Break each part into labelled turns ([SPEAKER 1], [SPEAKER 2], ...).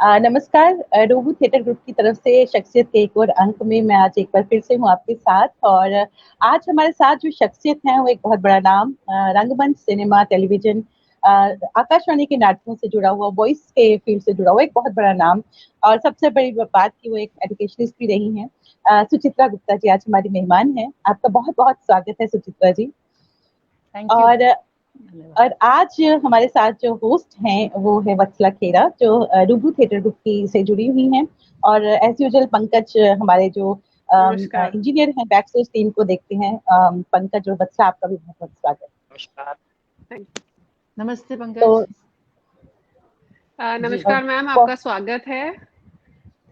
[SPEAKER 1] नमस्कार। Robo theatre group की तरफ से शख्सियत के एक और अंक में मैं आज एक बार फिर से हूँ आपके साथ। और आज हमारे साथ जो शख्सियत है वो एक बहुत बड़ा नाम, रंगमंच, सिनेमा, टेलीविजन, आकाशवाणी के नाटकों से जुड़ा हुआ, वॉइस के फील्ड से जुड़ा हुआ एक बहुत बड़ा नाम। और सबसे बड़ी बात की वो एक एजुकेशनिस्ट भी रही हैं। सुचित्रा गुप्ता जी आज हमारी मेहमान हैं। आपका बहुत बहुत स्वागत है सुचित्रा जी।
[SPEAKER 2] Thank you.
[SPEAKER 1] और और आज हमारे साथ जो होस्ट हैं वो है वत्सला खेरा, जो रूबरू थिएटर ग्रुप की से जुड़ी हुई हैं। और एज यूजुअल पंकज हमारे जो
[SPEAKER 3] नमस्कार।
[SPEAKER 1] इंजीनियर हैं, बैक स्टेज टीम को देखते हैं। पंकज और वत्सला, आपका भी बहुत बहुत स्वागत।
[SPEAKER 3] नमस्कार।
[SPEAKER 2] नमस्ते पंकज।
[SPEAKER 1] तो
[SPEAKER 3] नमस्कार मैम, आपका स्वागत है।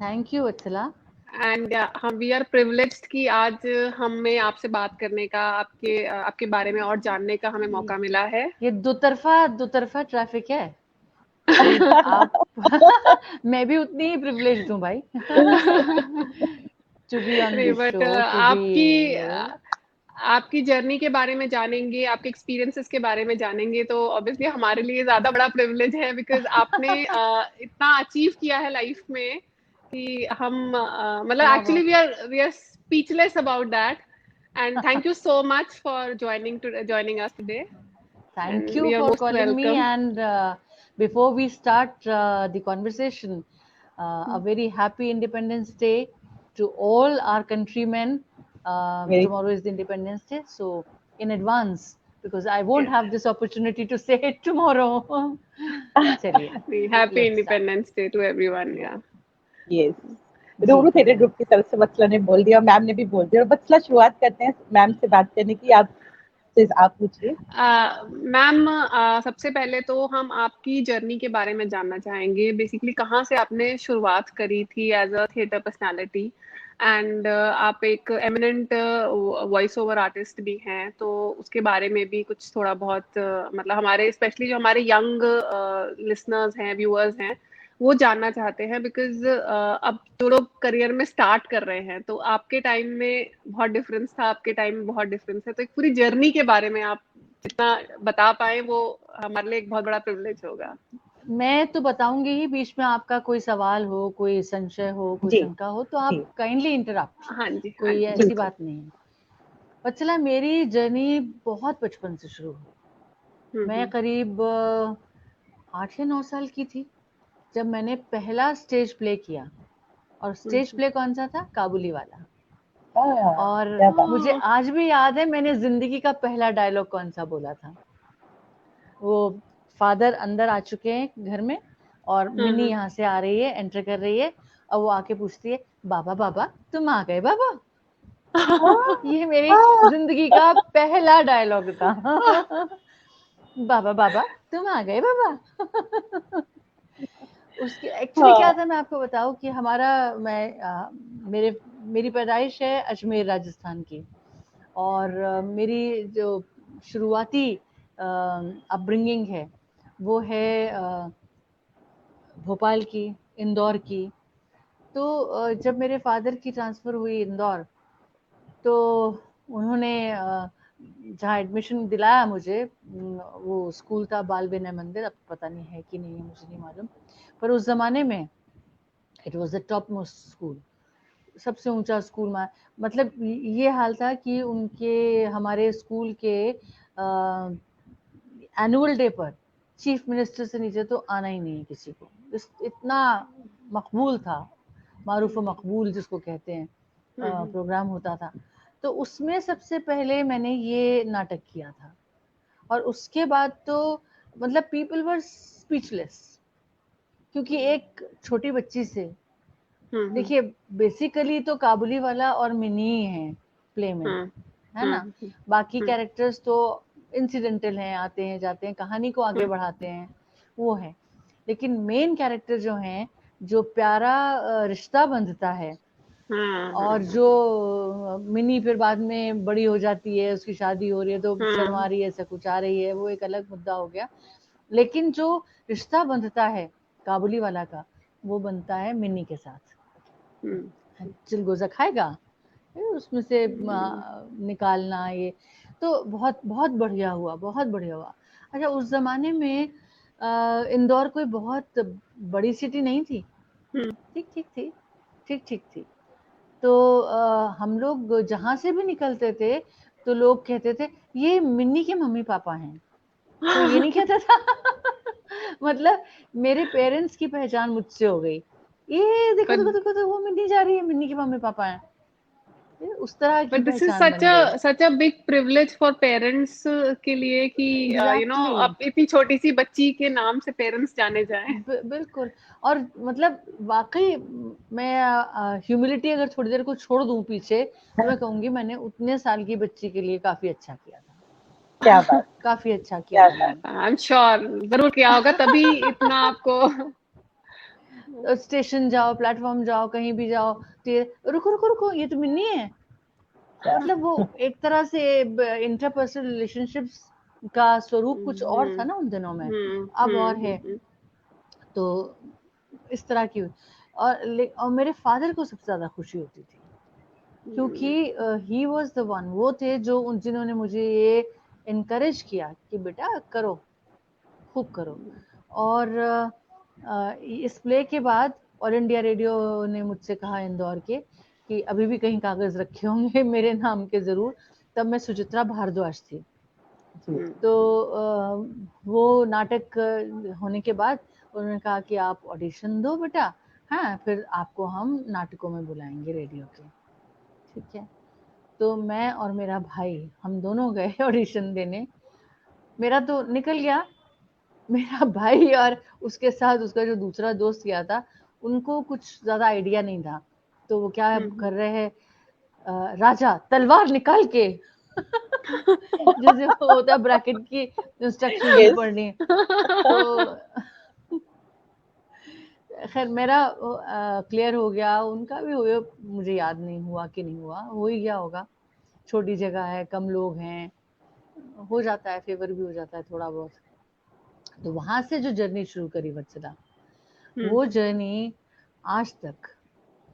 [SPEAKER 2] Thank you Vatsala.
[SPEAKER 3] एंड हम वी आर प्रिविलेज्ड कि आज हमें आपसे बात करने का, आपके बारे में और जानने का हमें मौका मिला है।
[SPEAKER 2] ये दो तरफा ट्रैफिक है। आप मैं भी उतनी ही प्रिविलेज्ड हूँ भाई। To be on this
[SPEAKER 3] but
[SPEAKER 2] show,
[SPEAKER 3] आपकी जर्नी के बारे में जानेंगे, आपके एक्सपीरियंसेस के बारे में जानेंगे, तो ऑब्वियसली हमारे लिए ज्यादा बड़ा प्रिविलेज है, बिकॉज आपने इतना अचीव किया है लाइफ में कि हम मतलब actually we are speechless about that. And thank you so much for joining us today.
[SPEAKER 2] Thank
[SPEAKER 3] And
[SPEAKER 2] you
[SPEAKER 3] we are
[SPEAKER 2] for
[SPEAKER 3] most
[SPEAKER 2] calling me.
[SPEAKER 3] welcome.
[SPEAKER 2] And before we start the conversation, a very happy Independence Day to all our countrymen. Tomorrow is the Independence Day, so in advance, because I won't have this opportunity to say it tomorrow.
[SPEAKER 3] Happy Independence Day to everyone. Yeah.
[SPEAKER 1] Yes. रूबरू theatre group की तरफ से वत्सला ने बोल दिया, ma'am ने भी बोल दिया। वत्सला, शुरुआत करते हैं मैम से बात करने की। आप पूछिए।
[SPEAKER 3] मैम, सबसे पहले तो हम आपकी जर्नी के बारे में जानना चाहेंगे। बेसिकली कहाँ से आपने शुरुआत करी थी as a theatre personality, and आप एक एमिनेंट वॉइस ओवर आर्टिस्ट भी हैं, तो उसके बारे में भी कुछ थोड़ा बहुत मतलब हमारे स्पेशली जो हमारे यंग लिसनर्स हैं, व्यूअर्स हैं, वो जानना चाहते हैं। बिकॉज अब जो लोग करियर में स्टार्ट कर रहे हैं, तो आपके टाइम में बहुत डिफरेंस था, आपके टाइम में बहुत डिफरेंस है, तो एक पूरी जर्नी के बारे में आप जितना बता पाए वो हमारे लिए एक बहुत बड़ा प्रिविलेज होगा।
[SPEAKER 2] मैं तो बताऊंगी ही, बीच में आपका कोई सवाल हो, कोई संशय हो, कोई शंका हो, तो आप काइंडली इंटरप्ट।
[SPEAKER 3] हाँ जी,
[SPEAKER 2] कोई ऐसी बात नहीं है। वत्सला, मेरी जर्नी बहुत बचपन से शुरू हुई। मैं करीब 8 या 9 साल की थी जब मैंने पहला स्टेज प्ले किया। और स्टेज प्ले कौन सा था? काबुली वाला। और मुझे आज भी याद है मैंने जिंदगी का पहला डायलॉग कौन सा बोला था। वो फादर अंदर आ चुके हैं घर में, और मिनी यहाँ से आ रही है, एंटर कर रही है, और वो आके पूछती है, बाबा बाबा तुम आ गए बाबा। ये मेरी जिंदगी का पहला डायलॉग था। बाबा बाबा तुम आ गए बाबा। उसके एक्चुअली क्या था, मैं आपको बताऊं कि मेरी पैदाइश है अजमेर राजस्थान की। और मेरी जो शुरुआती अपब्रिंगिंग है वो है भोपाल की, इंदौर की। तो जब मेरे फादर की ट्रांसफ़र हुई इंदौर, तो उन्होंने जहाँ एडमिशन दिलाया मुझे, वो स्कूल था बाल विनय मंदिर। अब पता नहीं है कि नहीं है, मुझे नहीं मालूम, पर उस ज़माने में it was the top most school, सबसे ऊंचा स्कूल। मतलब ये हाल था कि हमारे स्कूल के एनुअल डे पर चीफ मिनिस्टर से नीचे तो आना ही नहीं है किसी को। इतना मकबूल था, मारूफ मकबूल जिसको कहते हैं, प्रोग्राम होता था। तो उसमें सबसे पहले मैंने ये नाटक किया था। और उसके बाद तो मतलब पीपल वर स्पीचलेस, क्योंकि एक छोटी बच्ची से, देखिए बेसिकली तो काबुली वाला और मिनी है प्ले में, है ना। बाकी कैरेक्टर्स तो इंसिडेंटल हैं, आते हैं जाते हैं, कहानी को आगे बढ़ाते हैं, वो है। लेकिन मेन कैरेक्टर जो हैं, जो प्यारा रिश्ता बंधता है, और जो मिनी फिर बाद में बड़ी हो जाती है, उसकी शादी हो रही है तो शर्मा रही है, सकुचा रही है, वो एक अलग मुद्दा हो गया। लेकिन जो रिश्ता बंधता है काबुली वाला का, वो बनता है मिनी के साथ। चिलगोजा खाएगा, उसमें से निकालना, ये तो बहुत बहुत बढ़िया हुआ, बहुत बढ़िया हुआ। अच्छा, उस जमाने में इंदौर कोई बहुत बड़ी सिटी नहीं थी, ठीक ठीक थी, ठीक ठीक थी। तो हम लोग जहाँ से भी निकलते थे तो लोग कहते थे ये मिन्नी के मम्मी पापा हैं, कोई ये नहीं कहता था। मतलब मेरे पेरेंट्स की पहचान मुझसे हो गई, ये देखो देखो देखो तो वो मिन्नी जा रही है, मिन्नी के मम्मी पापा हैं, ये उस तरह की
[SPEAKER 3] बट दिस इज
[SPEAKER 2] पहचान बन गई।
[SPEAKER 3] Such a big privilege for parents के लिए कि
[SPEAKER 2] एग्जैक्टली
[SPEAKER 3] अब इतनी छोटी सी बच्ची के नाम से पेरेंट्स जाने जाएं।
[SPEAKER 2] बिल्कुल। और मतलब वाकई मैं ह्यूमिलिटी अगर थोड़ी देर को छोड़ दूं पीछे तो मैं कहूंगी मैंने उतने साल की बच्ची के लिए काफी अच्छा किया था।
[SPEAKER 1] क्या बात,
[SPEAKER 2] काफी अच्छा किया
[SPEAKER 1] क्या
[SPEAKER 2] था
[SPEAKER 1] बात।
[SPEAKER 2] मैंने।
[SPEAKER 3] आई एम श्योर जरूर किया होगा, तभी इतना आपको।
[SPEAKER 2] स्टेशन जाओ, प्लेटफॉर्म जाओ, कहीं भी जाओ, रुको रुको रुको, ये तो मिन्नी है। मतलब वो एक तरह से इंटरपर्सनल रिलेशनशिप्स का स्वरूप कुछ और था ना उन दिनों में, अब और है। तो इस तरह की और मेरे फादर को सबसे ज्यादा खुशी होती थी क्योंकि ही वाज द वन, वो थे जो जिन्होंने मुझे ये इनकरेज किया कि बेटा करो, खूब करो। और इस प्ले के बाद ऑल इंडिया रेडियो ने मुझसे कहा इंदौर के कि अभी भी कहीं कागज रखे होंगे मेरे नाम के जरूर। तब मैं सुचित्रा भारद्वाज थी। तो वो नाटक होने के बाद उन्होंने कहा कि आप ऑडिशन दो बेटा, हाँ फिर आपको हम नाटकों में बुलाएंगे रेडियो के। ठीक है, तो मैं और मेरा भाई हम दोनों गए ऑडिशन देने। मेरा तो निकल गया, मेरा भाई और उसके साथ उसका जो दूसरा दोस्त गया था उनको कुछ ज्यादा आइडिया नहीं था। तो वो क्या कर रहे हैं, राजा तलवार निकाल के जैसे वो होता ब्रैकेट की इंस्ट्रक्शंस भी
[SPEAKER 1] Yes.
[SPEAKER 2] पढ़नी। तो खैर मेरा क्लियर हो गया, उनका भी हो गया, मुझे याद नहीं हुआ कि नहीं हुआ, हो ही गया होगा। छोटी जगह है, कम लोग हैं, हो जाता है, फेवर भी हो जाता है थोड़ा बहुत। तो वहां से जो जर्नी शुरू करी वत्सला, वो जर्नी आज तक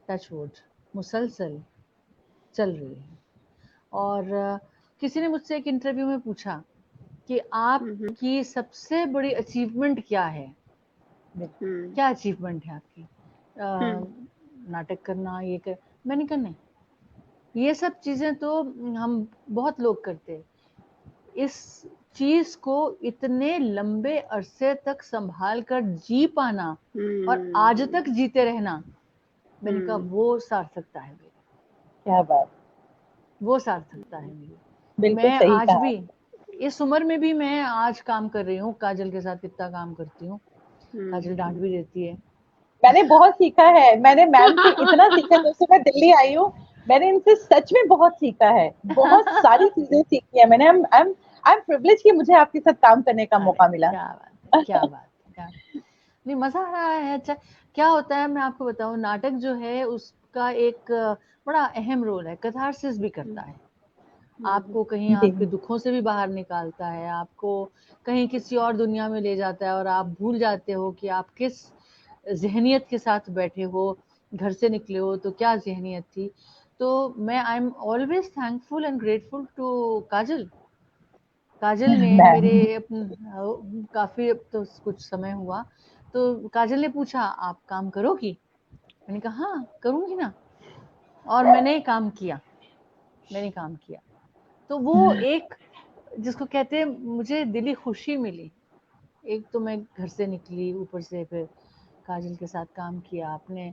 [SPEAKER 2] टचवुड मुसलसल चल रही है। और किसी ने मुझसे एक इंटरव्यू में पूछा कि आपकी सबसे बड़ी अचीवमेंट क्या है, क्या अचीवमेंट है आपकी? नाटक करना, ये कर, मैंने कहा नहीं, ये सब चीजें तो हम बहुत लोग करते हैं, इस चीज को इतने लंबे अरसे तक संभाल कर जी पाना और आज तक जीते रहना, मैंने कहा वो सार्थकता है मेरी।
[SPEAKER 1] क्या बात,
[SPEAKER 2] वो सार्थकता है मेरी।
[SPEAKER 1] बिल्कुल
[SPEAKER 2] मैं
[SPEAKER 1] सही
[SPEAKER 2] आज
[SPEAKER 1] कहा।
[SPEAKER 2] भी इस उम्र में भी मैं आज काम कर रही हूँ, काजल के साथ कितना काम करती हूँ, काजल डांट भी देती है।
[SPEAKER 1] मैंने बहुत सीखा है, मैंने मैम से इतना सीखा जब से मैं दिल्ली आई हूँ। मैंने इनसे सच में बहुत सीखा है, बहुत सारी चीजें सीखी है मैंने। आई एम प्रिविलेज कि मुझे आपके साथ काम करने का
[SPEAKER 2] अरे
[SPEAKER 1] मौका मिला।
[SPEAKER 2] क्या बात, क्या बात, क्या नहीं, मजा आ रहा है। अच्छा क्या होता है मैं आपको बताऊं, नाटक जो है उसका एक बड़ा अहम रोल है, कैथारसिस भी करता है, आपको कहीं
[SPEAKER 1] जी,
[SPEAKER 2] आपके दुखों से भी बाहर निकालता है, आपको कहीं किसी और दुनिया में ले जाता है और आप भूल जाते हो कि आप किस जहनियत के साथ बैठे हो, घर से निकले हो तो क्या जहनियत थी। तो मैं I am always thankful and grateful to Kajal. Kajal ने मेरे
[SPEAKER 1] मैम।
[SPEAKER 2] काफी, अब तो कुछ समय हुआ, तो काजल ने पूछा आप काम करोगी, मैंने कहा हाँ करूंगी ना, और मैंने काम किया, मैंने काम किया। तो वो एक जिसको कहते हैं मुझे दिली खुशी मिली। एक तो मैं घर से निकली, ऊपर से फिर काजल के साथ काम किया, अपने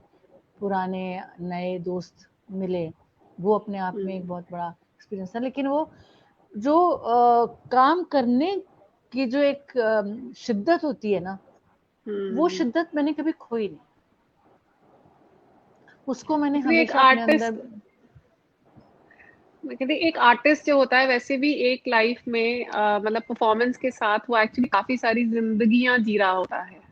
[SPEAKER 2] पुराने नए दोस्त मिले, वो अपने आप में एक बहुत बड़ा एक्सपीरियंस था। लेकिन वो जो काम करने की जो एक शिद्दत होती है ना, वो शिद्दत मैंने कभी खोई नहीं, उसको मैंने
[SPEAKER 3] इसलिए एक
[SPEAKER 2] हमेशा अपने
[SPEAKER 3] आर्टिस्ट,
[SPEAKER 2] अंदर।
[SPEAKER 3] मैं कहती एक आर्टिस्ट जो होता है वैसे भी एक लाइफ में मतलब परफॉर्मेंस के साथ वो एक्चुअली काफी सारी जिंदगियां जी रहा होता है।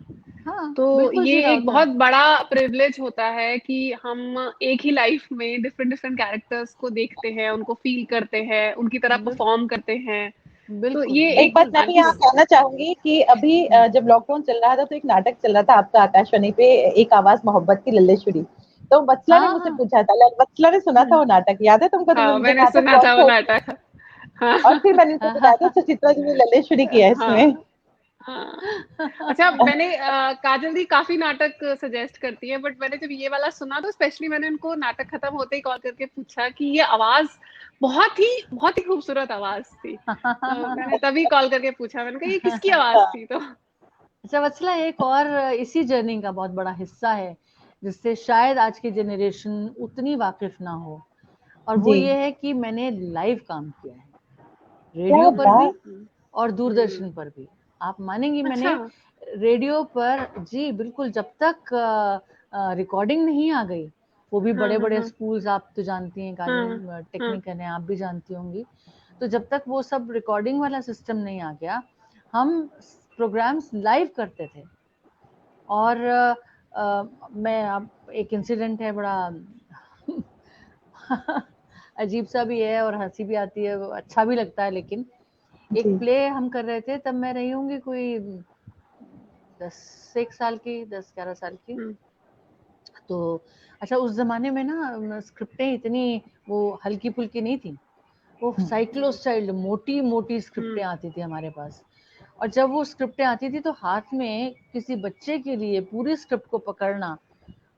[SPEAKER 2] हाँ
[SPEAKER 3] तो
[SPEAKER 2] बिल्कुल
[SPEAKER 3] ये
[SPEAKER 2] जी रहा
[SPEAKER 3] एक
[SPEAKER 2] होता है।
[SPEAKER 3] बहुत बड़ा प्रिविलेज होता है कि हम एक ही लाइफ में डिफरेंट डिफरेंट कैरेक्टर्स को देखते हैं, उनको फील करते हैं, उनकी तरह परफॉर्म करते हैं। तो
[SPEAKER 2] बिल्कुल
[SPEAKER 3] ये
[SPEAKER 1] एक
[SPEAKER 3] एक
[SPEAKER 1] बात मैं भी यहाँ कहना चाहूंगी कि अभी जब लॉकडाउन चल रहा था तो एक नाटक चल रहा था आपका आकाशवाणी पे, एक आवाज मोहब्बत की, लल्लेश्वरी। तो वत्सला ने
[SPEAKER 2] हाँ
[SPEAKER 1] मुझसे
[SPEAKER 2] हाँ
[SPEAKER 1] पूछा था, वत्सला ने सुना था वो नाटक, याद है तुमको? तुमने
[SPEAKER 3] हाँ,
[SPEAKER 1] मुझे
[SPEAKER 3] मैंने
[SPEAKER 1] कहा था
[SPEAKER 3] सुना
[SPEAKER 1] बहुत
[SPEAKER 3] था वो
[SPEAKER 1] छोटी।
[SPEAKER 3] नाटक। हाँ
[SPEAKER 1] और फिर मैंने उनको बताया था सुचित्रा जी ने लल्लेश्वरी किया है
[SPEAKER 3] हाँ
[SPEAKER 1] इसमें।
[SPEAKER 3] हाँ। अच्छा, मैंने काजल दी काफी नाटक सजेस्ट करती है, बट मैंने जब ये वाला सुना तो स्पेशली मैंने उनको नाटक खत्म होते ही कॉल करके पूछा कि ये आवाज बहुत ही खूबसूरत आवाज थी। तो मैंने तभी कॉल करके पूछा, मैंने कहा ये किसकी आवाज थी? तो
[SPEAKER 2] अच्छा वत्सला, एक और इसी जर्नी का बहुत बड़ा हिस्सा है जिससे शायद आज की जनरेशन उतनी वाकिफ ना हो, और वो
[SPEAKER 1] जी।
[SPEAKER 2] ये है कि मैंने लाइव काम किया है,
[SPEAKER 1] क्या
[SPEAKER 2] रेडियो पर भी
[SPEAKER 1] बात।
[SPEAKER 2] और दूरदर्शन पर भी। आप मानेंगी, मैंने
[SPEAKER 3] अच्छा।
[SPEAKER 2] रेडियो पर, जी बिल्कुल, जब तक रिकॉर्डिंग नहीं आ गई, वो भी
[SPEAKER 3] हाँ
[SPEAKER 2] बड़े
[SPEAKER 3] हाँ
[SPEAKER 2] बड़े
[SPEAKER 3] हाँ
[SPEAKER 2] स्कूल्स, आप तो जानती हैं,
[SPEAKER 3] हाँ
[SPEAKER 2] काजल
[SPEAKER 3] हाँ।
[SPEAKER 2] टेक्निकल हैं, आप भी जानती होंगी, तो जब तक वो सब रिकॉर्डिंग वाला सिस्टम नहीं आ गया, हम प्रोग्राम्स लाइव करते थे। और मैं, अब एक इंसिडेंट है बड़ा अजीब सा भी है और हंसी भी आती है, अच्छा भी लगता है, लेकिन एक
[SPEAKER 1] जी।
[SPEAKER 2] प्ले हम कर रहे थे, तब मैं रही होंगी कोई 11 साल की, 10-11 साल की।
[SPEAKER 3] हम्म
[SPEAKER 2] तो अच्छा, उस जमाने में ना स्क्रिप्टें इतनी वो हल्की फुल्की नहीं थी, वो साइक्लो स्टाइल मोटी मोटी स्क्रिप्टें आती थी हमारे पास। और जब वो स्क्रिप्टें आती थी तो हाथ में किसी बच्चे के लिए पूरी स्क्रिप्ट को पकड़ना,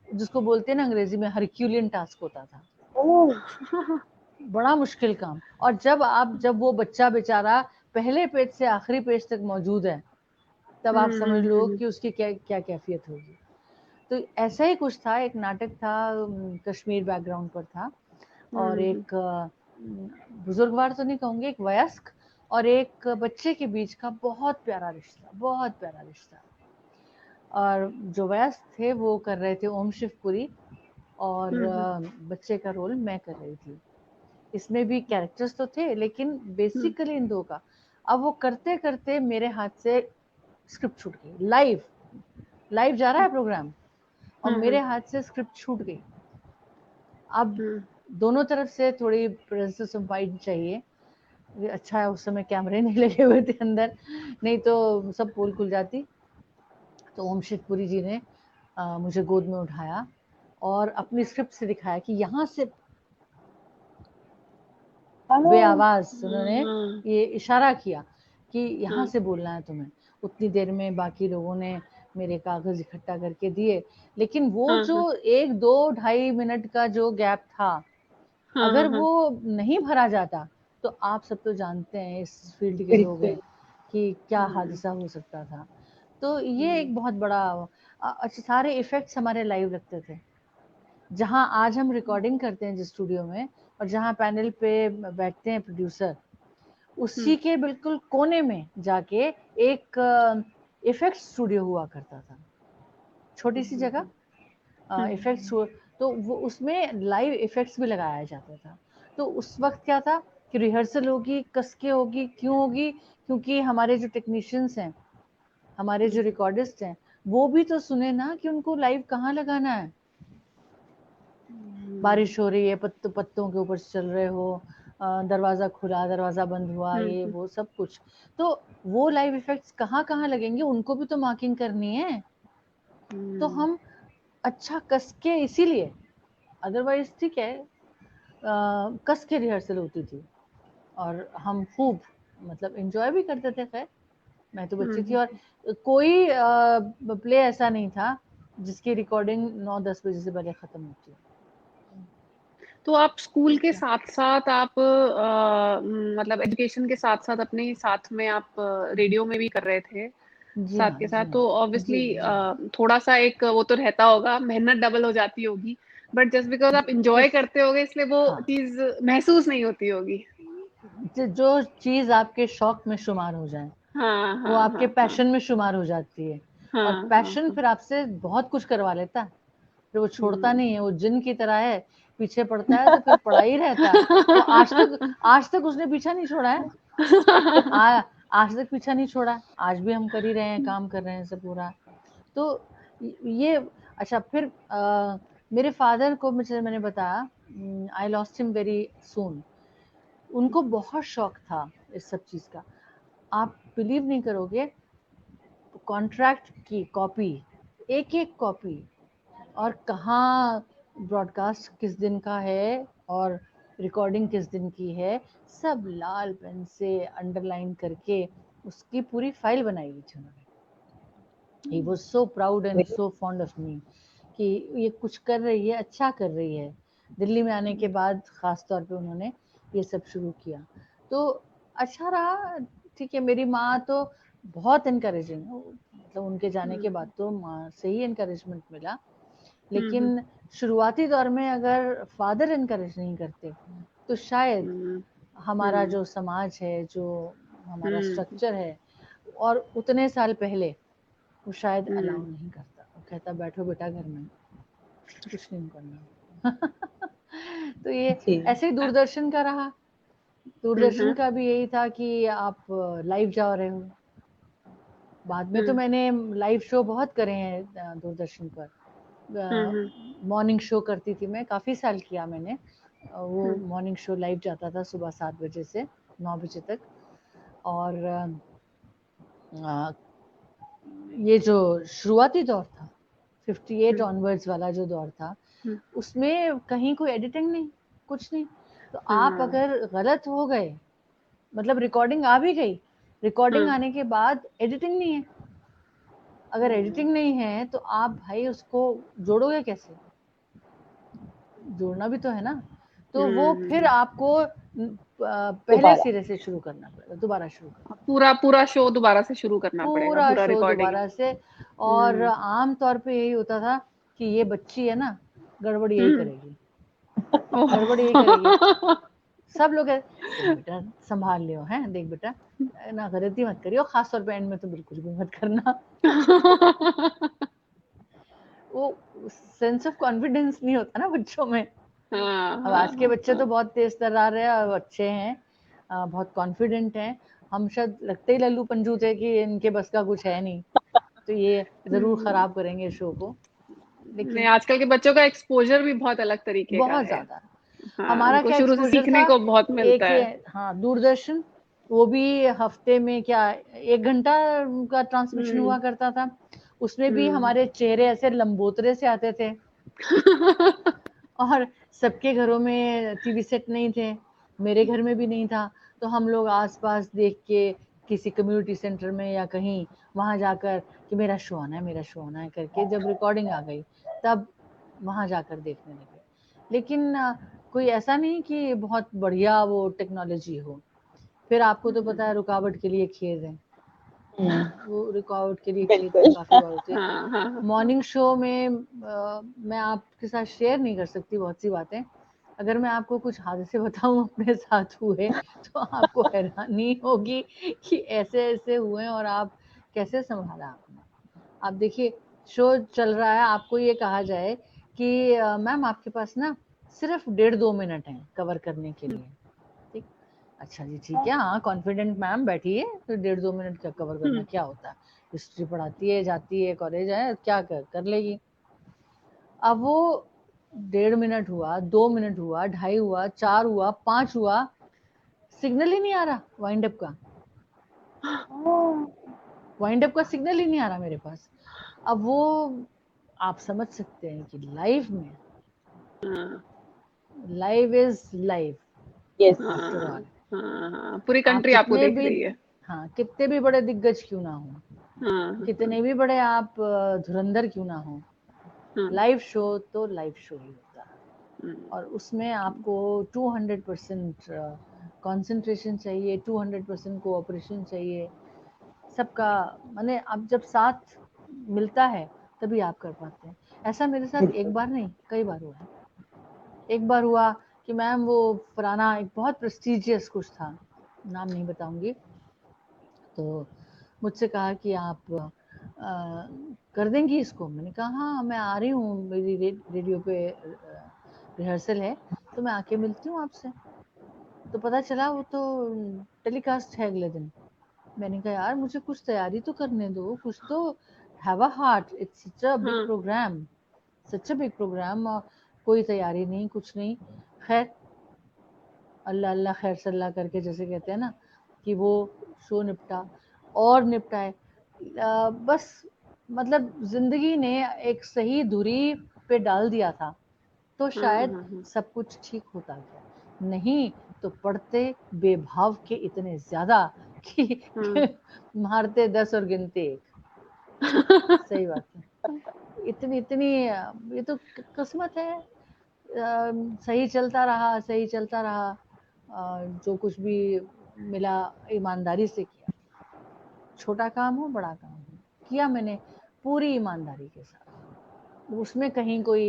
[SPEAKER 2] जिसको बोलते हैं ना अंग्रेजी में, हरक्यूलियन टास्क होता था,
[SPEAKER 1] ओह।
[SPEAKER 2] बड़ा मुश्किल काम। और जब वो बच्चा बेचारा पहले पेज से आखिरी पेज तक मौजूद है, तब आप समझ लो कि उसकी क्या क्या कैफियत होगी। तो ऐसा ही कुछ था, एक नाटक था, कश्मीर बैकग्राउंड पर था, और एक बुजुर्गवार तो नहीं कहूँगी, एक वयस्क और एक बच्चे के बीच का बहुत प्यारा रिश्ता, बहुत प्यारा रिश्ता। और जो वयस्क थे वो कर रहे थे ओम शिवपुरी, और बच्चे का रोल मैं कर रही थी। इसमें भी कैरेक्टर्स तो थे, लेकिन बेसिकली इन दो का। अब वो करते करते मेरे हाथ से स्क्रिप्ट छूट गई, लाइव लाइव जा रहा है प्रोग्राम, और मेरे हाथ से स्क्रिप्ट छूट गई। अब दोनों तरफ से थोड़ी प्रेजेंस ऑफ माइंड चाहिए। अच्छा है उस समय कैमरे नहीं लगे हुए थे अंदर, नहीं तो सब पोल खुल जाती। तो ओम शिवपुरी जी ने मुझे गोद में उठाया और अपनी स्क्रिप्ट से दिखाया कि यहाँ से बे आवाज उन्होंने ये इशारा किया कि यहाँ से बोलना है तुम्हें। उतनी देर में बाकी लोगों ने मेरे कागज इकट्ठा करके दिए, लेकिन वो जो 1-2-2.5 मिनट का जो गैप था, अगर वो नहीं भरा जाता तो आप सब तो जानते हैं, इस फील्ड के लोग हैं, कि क्या हादसा हो सकता था। तो ये एक बहुत बड़ा अच्छा, सारे इफेक्ट्स हमारे लाइव लगते थे। जहां आज हम रिकॉर्डिंग करते हैं जिस स्टूडियो में, और जहां पैनल पे बैठते हैं प्रोड्यूसर, उसी के बिल्कुल कोने में जाके एक इफेक्ट स्टूडियो हुआ करता था, छोटी सी जगह, इफेक्ट्स। तो वो उसमें लाइव इफेक्ट्स भी लगाया जाता था। तो उस वक्त क्या था कि रिहर्सल होगी, कसके होगी, क्यों होगी? क्योंकि हमारे जो टेक्नीशियंस हैं, हमारे जो रिकॉर्डिस्ट हैं, वो भी तो सुने ना कि उनको लाइव कहाँ लगाना है। बारिश हो रही है, पत्तों के ऊपर चल रहे हो, दरवाजा खुला, दरवाजा बंद हुआ, ये वो सब कुछ। तो वो लाइव इफेक्ट्स कहाँ कहाँ लगेंगे, उनको भी तो मार्किंग करनी है। तो हम अच्छा कस के, इसीलिए, अदरवाइज ठीक है, कस के रिहर्सल होती थी और हम खूब मतलब एंजॉय भी करते थे। खैर, मैं तो बच्ची थी, और कोई प्ले ऐसा नहीं था जिसकी रिकॉर्डिंग 9-10 बजे से पहले खत्म होती है।
[SPEAKER 3] तो आप स्कूल के साथ साथ आप मतलब एजुकेशन के साथ साथ अपने साथ में आप रेडियो में भी कर रहे थे
[SPEAKER 2] जी
[SPEAKER 3] साथ
[SPEAKER 2] हाँ,
[SPEAKER 3] के
[SPEAKER 2] जी
[SPEAKER 3] साथ,
[SPEAKER 2] हाँ,
[SPEAKER 3] तो
[SPEAKER 2] जी
[SPEAKER 3] ऑब्वियसली
[SPEAKER 2] जी हाँ।
[SPEAKER 3] थोड़ा सा एक वो तो रहता होगा, मेहनत डबल हो जाती होगी, बट जस्ट बिकॉज आप इंजॉय
[SPEAKER 2] जिस
[SPEAKER 3] करते होगे इसलिए वो
[SPEAKER 2] हाँ,
[SPEAKER 3] चीज महसूस नहीं होती होगी।
[SPEAKER 2] जो चीज आपके शौक में शुमार हो जाए,
[SPEAKER 3] हाँ
[SPEAKER 2] वो
[SPEAKER 3] हाँ
[SPEAKER 2] आपके
[SPEAKER 3] हाँ हाँ
[SPEAKER 2] पैशन में शुमार हो जाती है। और
[SPEAKER 3] हाँ हाँ
[SPEAKER 2] पैशन
[SPEAKER 3] हाँ।
[SPEAKER 2] फिर आपसे बहुत कुछ करवा लेता है, फिर वो छोड़ता नहीं है, वो जिन की तरह है, पीछे पड़ता है तो फिर पड़ा ही रहता है। वो आज तक उसने पीछा नहीं छोड़ा है। आज तक पीछा नहीं छोड़ा, आज भी हम कर ही रहे हैं, काम कर रहे हैं सब पूरा। तो ये अच्छा, फिर मेरे फादर को मुझे, मैंने बताया, I lost him very soon. उनको बहुत शौक था इस सब चीज़ का। आप बिलीव नहीं करोगे, कॉन्ट्रैक्ट की कॉपी, एक एक कॉपी, और कहाँ ब्रॉडकास्ट किस दिन का है और रिकॉर्डिंग किस दिन की है, सब लाल पेन से अंडरलाइन करके उसकी पूरी फाइल बनाई हुई थी उन्होंने। He was so proud and so fond of me कि ये कुछ कर रही है, अच्छा कर रही है। दिल्ली में आने के बाद ख़ास तौर पे उन्होंने ये सब शुरू किया, तो अच्छा रहा। ठीक है, मेरी माँ तो बहुत इनकरेजिंग, मतलब उनके जाने के बाद तो माँ से ही इनकरेजमेंट मिला, लेकिन शुरुआती दौर में अगर फादर इनकरेज नहीं करते तो शायद हमारा जो समाज है, जो हमारा स्ट्रक्चर है, और उतने साल पहले वो शायद अलाउ नहीं करता, वो कहता बैठो बेटा घर में, कुछ नहीं करना। तो ये ऐसे ही दूरदर्शन का रहा। दूरदर्शन का भी यही था कि आप लाइव जा रहे हो। बाद में तो मैंने लाइव शो बहुत करे हैं दूरदर्शन पर। मॉर्निंग शो करती थी मैं, काफ़ी साल किया मैंने। वो मॉर्निंग शो लाइव जाता था सुबह 7 बजे से 9 बजे तक। और ये जो शुरुआती दौर था 58 ऑनवर्ड्स वाला जो दौर था, उसमें कहीं कोई एडिटिंग नहीं, कुछ नहीं। तो आप अगर गलत हो गए, मतलब रिकॉर्डिंग आ भी गई, रिकॉर्डिंग आने के बाद एडिटिंग नहीं है, अगर एडिटिंग नहीं है तो आप भाई उसको जोड़ोगे कैसे? जोड़ना भी तो है ना। तो वो फिर आपको पहले सिरे से शुरू करना पड़ेगा, दोबारा शुरू करना,
[SPEAKER 3] पूरा शो दोबारा से शुरू करना पड़ेगा, पूरा
[SPEAKER 2] शो दोबारा से। और आम तौर पे यही होता था कि ये बच्ची है ना, गड़बड़ यही करेगी, गड़बड़ यही करेगी। सब लोग बेटा संभाल लियो, हैं देख बेटा ना गलती मत करियो, खास तौर पे एंड में तो बिल्कुल भी मत करना। वो सेंस ऑफ कॉन्फिडेंस नहीं होता ना बच्चों में। अब आज के बच्चे तो बहुत तेज तर्रार है और अच्छे हैं, बहुत कॉन्फिडेंट हैं। हम शायद लगते ही लल्लू पंजू थे कि इनके बस का कुछ है नहीं, तो ये जरूर खराब करेंगे शो को।
[SPEAKER 3] लेकिन आजकल के बच्चों का एक्सपोजर भी बहुत अलग तरीके का है,
[SPEAKER 2] बहुत ज्यादा।
[SPEAKER 3] हाँ,
[SPEAKER 2] हमारा क्या
[SPEAKER 3] शुरू से सीखने को बहुत मिलता है।
[SPEAKER 2] हाँ, दूरदर्शन वो भी हफ्ते में क्या 1 घंटा का ट्रांसमिशन हुआ करता था, उसमें भी हमारे चेहरे ऐसे लंबोतरे से आते थे। और सबके घरों में टीवी सेट नहीं थे, मेरे घर में भी नहीं था, तो हम लोग आसपास देख के किसी कम्युनिटी सेंटर में या कहीं वहां जाकर कि मेरा शो आना है, मेरा शो आना है करके, जब रिकॉर्डिंग आ गई तब वहां जाकर देखने लगे। लेकिन कोई ऐसा नहीं कि बहुत बढ़िया वो टेक्नोलॉजी हो। फिर आपको तो पता है रुकावट के लिए खेद है, वो रुकावट के लिए खेद तो काफी बार होते हैं। मॉर्निंग शो में मैं आपके साथ शेयर नहीं कर सकती बहुत सी बातें। अगर मैं आपको कुछ हादसे बताऊं अपने साथ हुए तो आपको हैरानी होगी कि ऐसे ऐसे हुए और आप कैसे संभाला आपने। आप देखिए शो चल रहा है, आपको ये कहा जाए कि मैम आपके पास ना सिर्फ 1.5-2 मिनट है कवर करने के लिए। ठीक, अच्छा जी ठीक है, हाँ कॉन्फिडेंट मैम बैठिए, तो 1.5-2 मिनट का कवर करना क्या होता है, हिस्ट्री पढ़ाती है, जाती है कॉलेज है, क्या कर लेगी। अब वो 1.5 मिनट हुआ, 2 मिनट हुआ, 2.5 हुआ, 4 हुआ, 5 हुआ, सिग्नल ही नहीं आ रहा वाइंड अप का, वाइंड अप का सिग्नल ही नहीं आ रहा मेरे पास। अब वो आप समझ सकते हैं कि लाइव में, live is live, after all
[SPEAKER 3] पूरी कंट्री आपको देख रही है।
[SPEAKER 2] हाँ, कितने भी बड़े दिग्गज क्यों ना हो, कितने भी बड़े आप धुरंधर क्यों ना हो, लाइव शो तो लाइव शो ही होता है। और उसमें आपको 200% कंसंट्रेशन चाहिए, 200% कोऑपरेशन चाहिए सबका। माने अब जब साथ मिलता है तभी आप कर पाते हैं। ऐसा मेरे साथ एक बार नहीं कई बार हुआ है। एक बार हुआ कि मैम वो पुराना एक बहुत प्रेस्टिजियस कुछ था, नाम नहीं बताऊंगी, तो मुझसे कहा कि आप कर देंगी इसको। मैंने कहा हाँ मैं आ रही हूँ, मेरी रेडियो पे रिहर्सल है, तो मैं आके मिलती हूँ आपसे। तो पता चला वो तो टेलीकास्ट है अगले दिन। मैंने कहा यार मुझे कुछ तैयारी तो करने दो, कुछ तो have a heart, it's such a big programme, such a big programme. कोई तैयारी नहीं, कुछ नहीं। खैर अल्लाह अल्लाह खैर सल्ला करके जैसे कहते हैं ना, कि वो शो निपटा और निपटाए। बस मतलब जिंदगी ने एक सही धुरी पे डाल दिया था, तो शायद सब कुछ ठीक होता गया। नहीं तो पढ़ते बेभाव के इतने ज्यादा कि मारते 10 और गिनते 1। सही बात है। इतनी इतनी ये तो किस्मत है। सही चलता रहा, जो कुछ भी मिला ईमानदारी से किया, छोटा काम हो बड़ा काम हो, किया मैंने पूरी ईमानदारी के साथ। उसमें कहीं कोई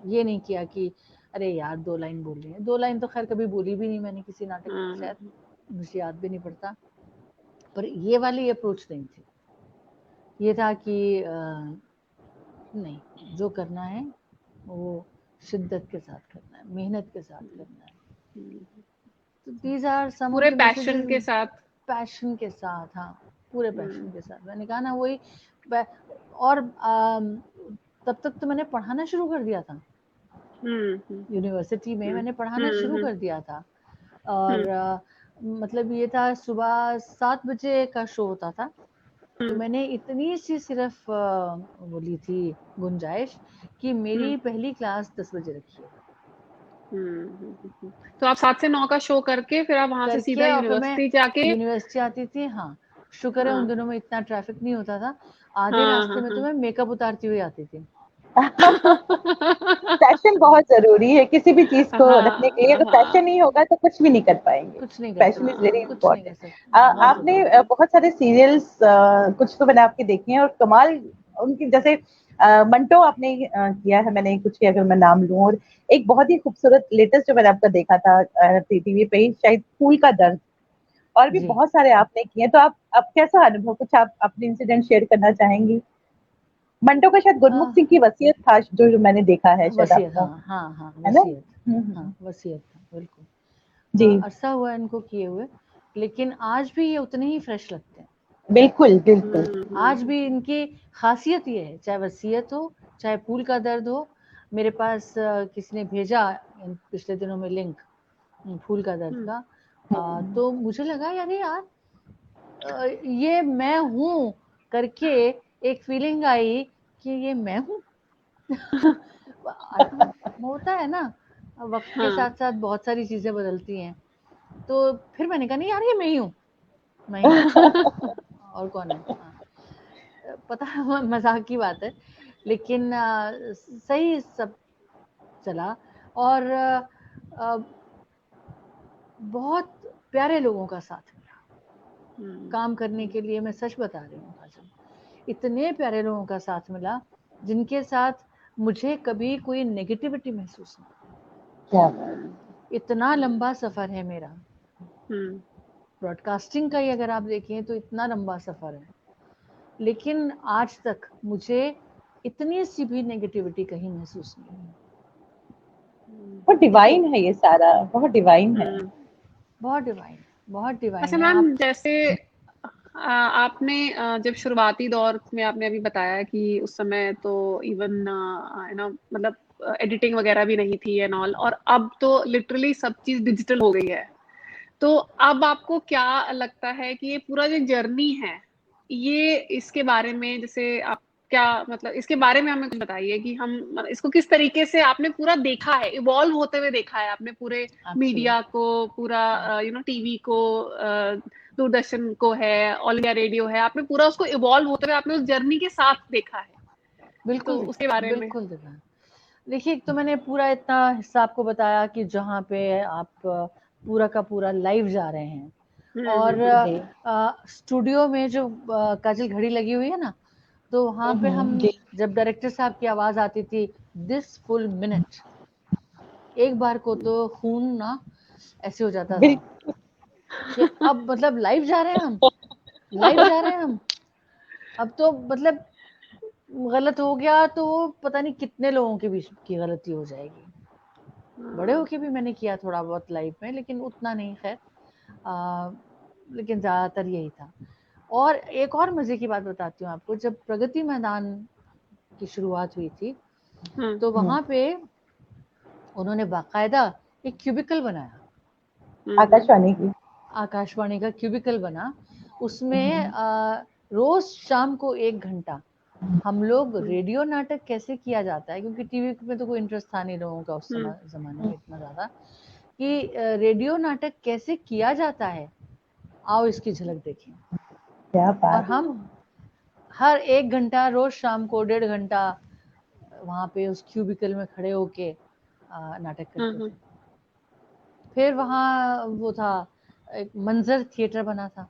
[SPEAKER 2] ये नहीं किया कि अरे यार 2 लाइन बोल रही है। 2 लाइन तो खैर कभी बोली भी नहीं मैंने किसी नाटक में, शायद मुझे याद भी नहीं पड़ता। पर ये वाली अप्रोच नहीं थी। ये था कि नहीं, जो करना है वो शिद्दत के साथ करना है, मेहनत के साथ करना है। तो these are some
[SPEAKER 3] पूरे
[SPEAKER 2] of the
[SPEAKER 3] पैशन
[SPEAKER 2] messages,
[SPEAKER 3] के साथ,
[SPEAKER 2] पैशन के साथ, हाँ पूरे पैशन के साथ। मैंने कहा ना वही। और तब तक तो मैंने पढ़ाना शुरू कर दिया था यूनिवर्सिटी में, मैंने पढ़ाना शुरू कर दिया था। और मतलब ये था सुबह 7 बजे का शो होता था, तो मैंने इतनी सी सिर्फ वो ली थी गुंजाइश कि मेरी पहली क्लास 10 बजे रखी है।
[SPEAKER 3] तो आप 7 से 9 का शो करके फिर आप वहां से सीधा
[SPEAKER 2] और फिर मैं
[SPEAKER 3] यूनिवर्सिटी जाके
[SPEAKER 2] यूनिवर्सिटी आती थी। हाँ, शुक्र है उन दिनों में इतना ट्रैफिक नहीं होता था। आधे
[SPEAKER 3] हाँ,
[SPEAKER 2] रास्ते में तो मैं मेकअप उतारती हुई आती थी।
[SPEAKER 1] पैशन बहुत जरूरी है किसी भी चीज को रखने के लिए। अगर पैशन नहीं होगा तो कुछ भी नहीं कर पाएंगे।
[SPEAKER 2] कुछ नहीं कर
[SPEAKER 1] पैशन इज
[SPEAKER 2] सकते,
[SPEAKER 1] वेरी
[SPEAKER 2] कुछ नहीं कर
[SPEAKER 1] इम्पोर्टेंट।
[SPEAKER 2] सकते।
[SPEAKER 1] आपने बहुत सारे सीरियल्स कुछ तो मैंने आपके देखे हैं और कमाल उनकी, जैसे मंटो आपने किया है, मैंने कुछ किया, अगर मैं नाम लूं। और एक बहुत ही खूबसूरत लेटेस्ट जो मैंने आपका देखा था टीवी पे ही, शायद फूल का दर्द, और भी
[SPEAKER 2] जी।
[SPEAKER 1] बहुत सारे आपने किए। तो आप कैसा अनुभव, कुछ आप अपने इंसिडेंट शेयर करना चाहेंगी? मंटो का शायद गुरमुख सिंह की वसीयत था, जो मैंने देखा है शायद
[SPEAKER 2] वसीयत,
[SPEAKER 1] आपका,
[SPEAKER 2] हाँ
[SPEAKER 1] है ना?
[SPEAKER 2] वसीयत, हाँ वसीयत था बिल्कुल।
[SPEAKER 1] जी
[SPEAKER 2] अरसा हुआ इनको किए हुए, लेकिन आज भी ये उतने ही फ्रेश लगते हैं।
[SPEAKER 1] बिल्कुल बिल्कुल।
[SPEAKER 2] आज भी इनकी खासियत ये है, चाहे वसीयत हो चाहे फूल का दर्द हो। मेरे पास किसी ने भेजा पिछले दिनों में लिंक फूल का दर्द का, तो मुझे लगा यार ये मैं हूँ करके एक फीलिंग आई कि ये मैं हूँ। होता है ना, वक्त के साथ साथ बहुत सारी चीजें बदलती हैं। तो फिर मैंने कहा नहीं यार, ये मैं ही हूँ, मैं ही हूँ। और कौन है? पता है मजाक की बात है, लेकिन सही सब चला। और बहुत प्यारे लोगों का साथ मिला काम करने के लिए। मैं सच बता रही हूँ काजल, इतने प्यारे लोगों का साथ मिला जिनके साथ मुझे कभी कोई नेगेटिविटी महसूस नहीं।
[SPEAKER 1] क्या
[SPEAKER 2] इतना लंबा सफर है मेरा ब्रॉडकास्टिंग का ही, अगर आप देखें तो इतना लंबा सफर है, लेकिन आज तक मुझे इतनी सी भी नेगेटिविटी कहीं महसूस नहीं हुई।
[SPEAKER 1] बहुत डिवाइन है ये सारा, बहुत डिवाइन है।
[SPEAKER 2] बहुत डिवाइन, बहुत डिवाइन
[SPEAKER 3] अच्छा
[SPEAKER 2] है।
[SPEAKER 3] मैम, जैसे आपने जब शुरुआती दौर में आपने अभी बताया कि उस समय तो इवन मतलब एडिटिंग वगैरह भी नहीं थी एंड ऑल, और अब तो लिटरली सब चीज डिजिटल हो गई है। तो अब आपको क्या लगता है कि ये पूरा जो जर्नी है, ये इसके बारे में जैसे आप क्या, मतलब इसके बारे में हमें कुछ बताइए कि हम इसको किस तरीके से आपने पूरा देखा है, इवॉल्व होते हुए देखा है आपने पूरे मीडिया को, पूरा टीवी को, दूरदर्शन को है, ऑल इंडिया रेडियो है, आपने पूरा उसको इवॉल्व होते हुए आपने उस जर्नी के साथ देखा है।
[SPEAKER 2] बिल्कुल
[SPEAKER 3] तो उसके बारे में
[SPEAKER 2] बिल्कुल देखा। देखिए, एक तो मैंने पूरा इतना हिस्सा आपको बताया कि जहाँ पे आप पूरा का पूरा लाइव जा रहे हैं, और स्टूडियो में जो काजल घड़ी लगी हुई है ना, तो वहाँ पे हम जब डायरेक्टर साहब की आवाज आती थी दिस फुल मिनट, एक बार को तो खून ना ऐसे हो जाता था कि अब मतलब लाइव जा रहे हैं हम, लाइव जा रहे हैं हम। अब तो मतलब गलत हो गया तो पता नहीं कितने लोगों के बीच की गलती हो जाएगी। बड़े होके भी मैंने किया थोड़ा बहुत लाइव में, लेकिन उतना नहीं, खैर लेकिन ज्यादातर यही था। और एक और मजे की बात बताती हूँ आपको, जब प्रगति मैदान की शुरुआत हुई थी तो वहां पे उन्होंने बाकायदा एक क्यूबिकल बनाया, आकाशवाणी का क्यूबिकल बना। उसमें रोज शाम को 1 घंटा हम लोग रेडियो नाटक कैसे किया जाता है, क्योंकि टीवी में तो कोई इंटरेस्ट था नहीं लोगों का उस जमाने में इतना ज्यादा, कि रेडियो नाटक कैसे किया जाता है आओ इसकी झलक देखें।
[SPEAKER 1] क्या
[SPEAKER 2] और
[SPEAKER 1] बात।
[SPEAKER 2] हम हर 1 घंटा रोज शाम को 1.5 घंटा वहाँ पे उस क्यूबिकल में खड़े होके नाटक करते थे। फिर वहाँ वो था, एक मंजर थिएटर बना था,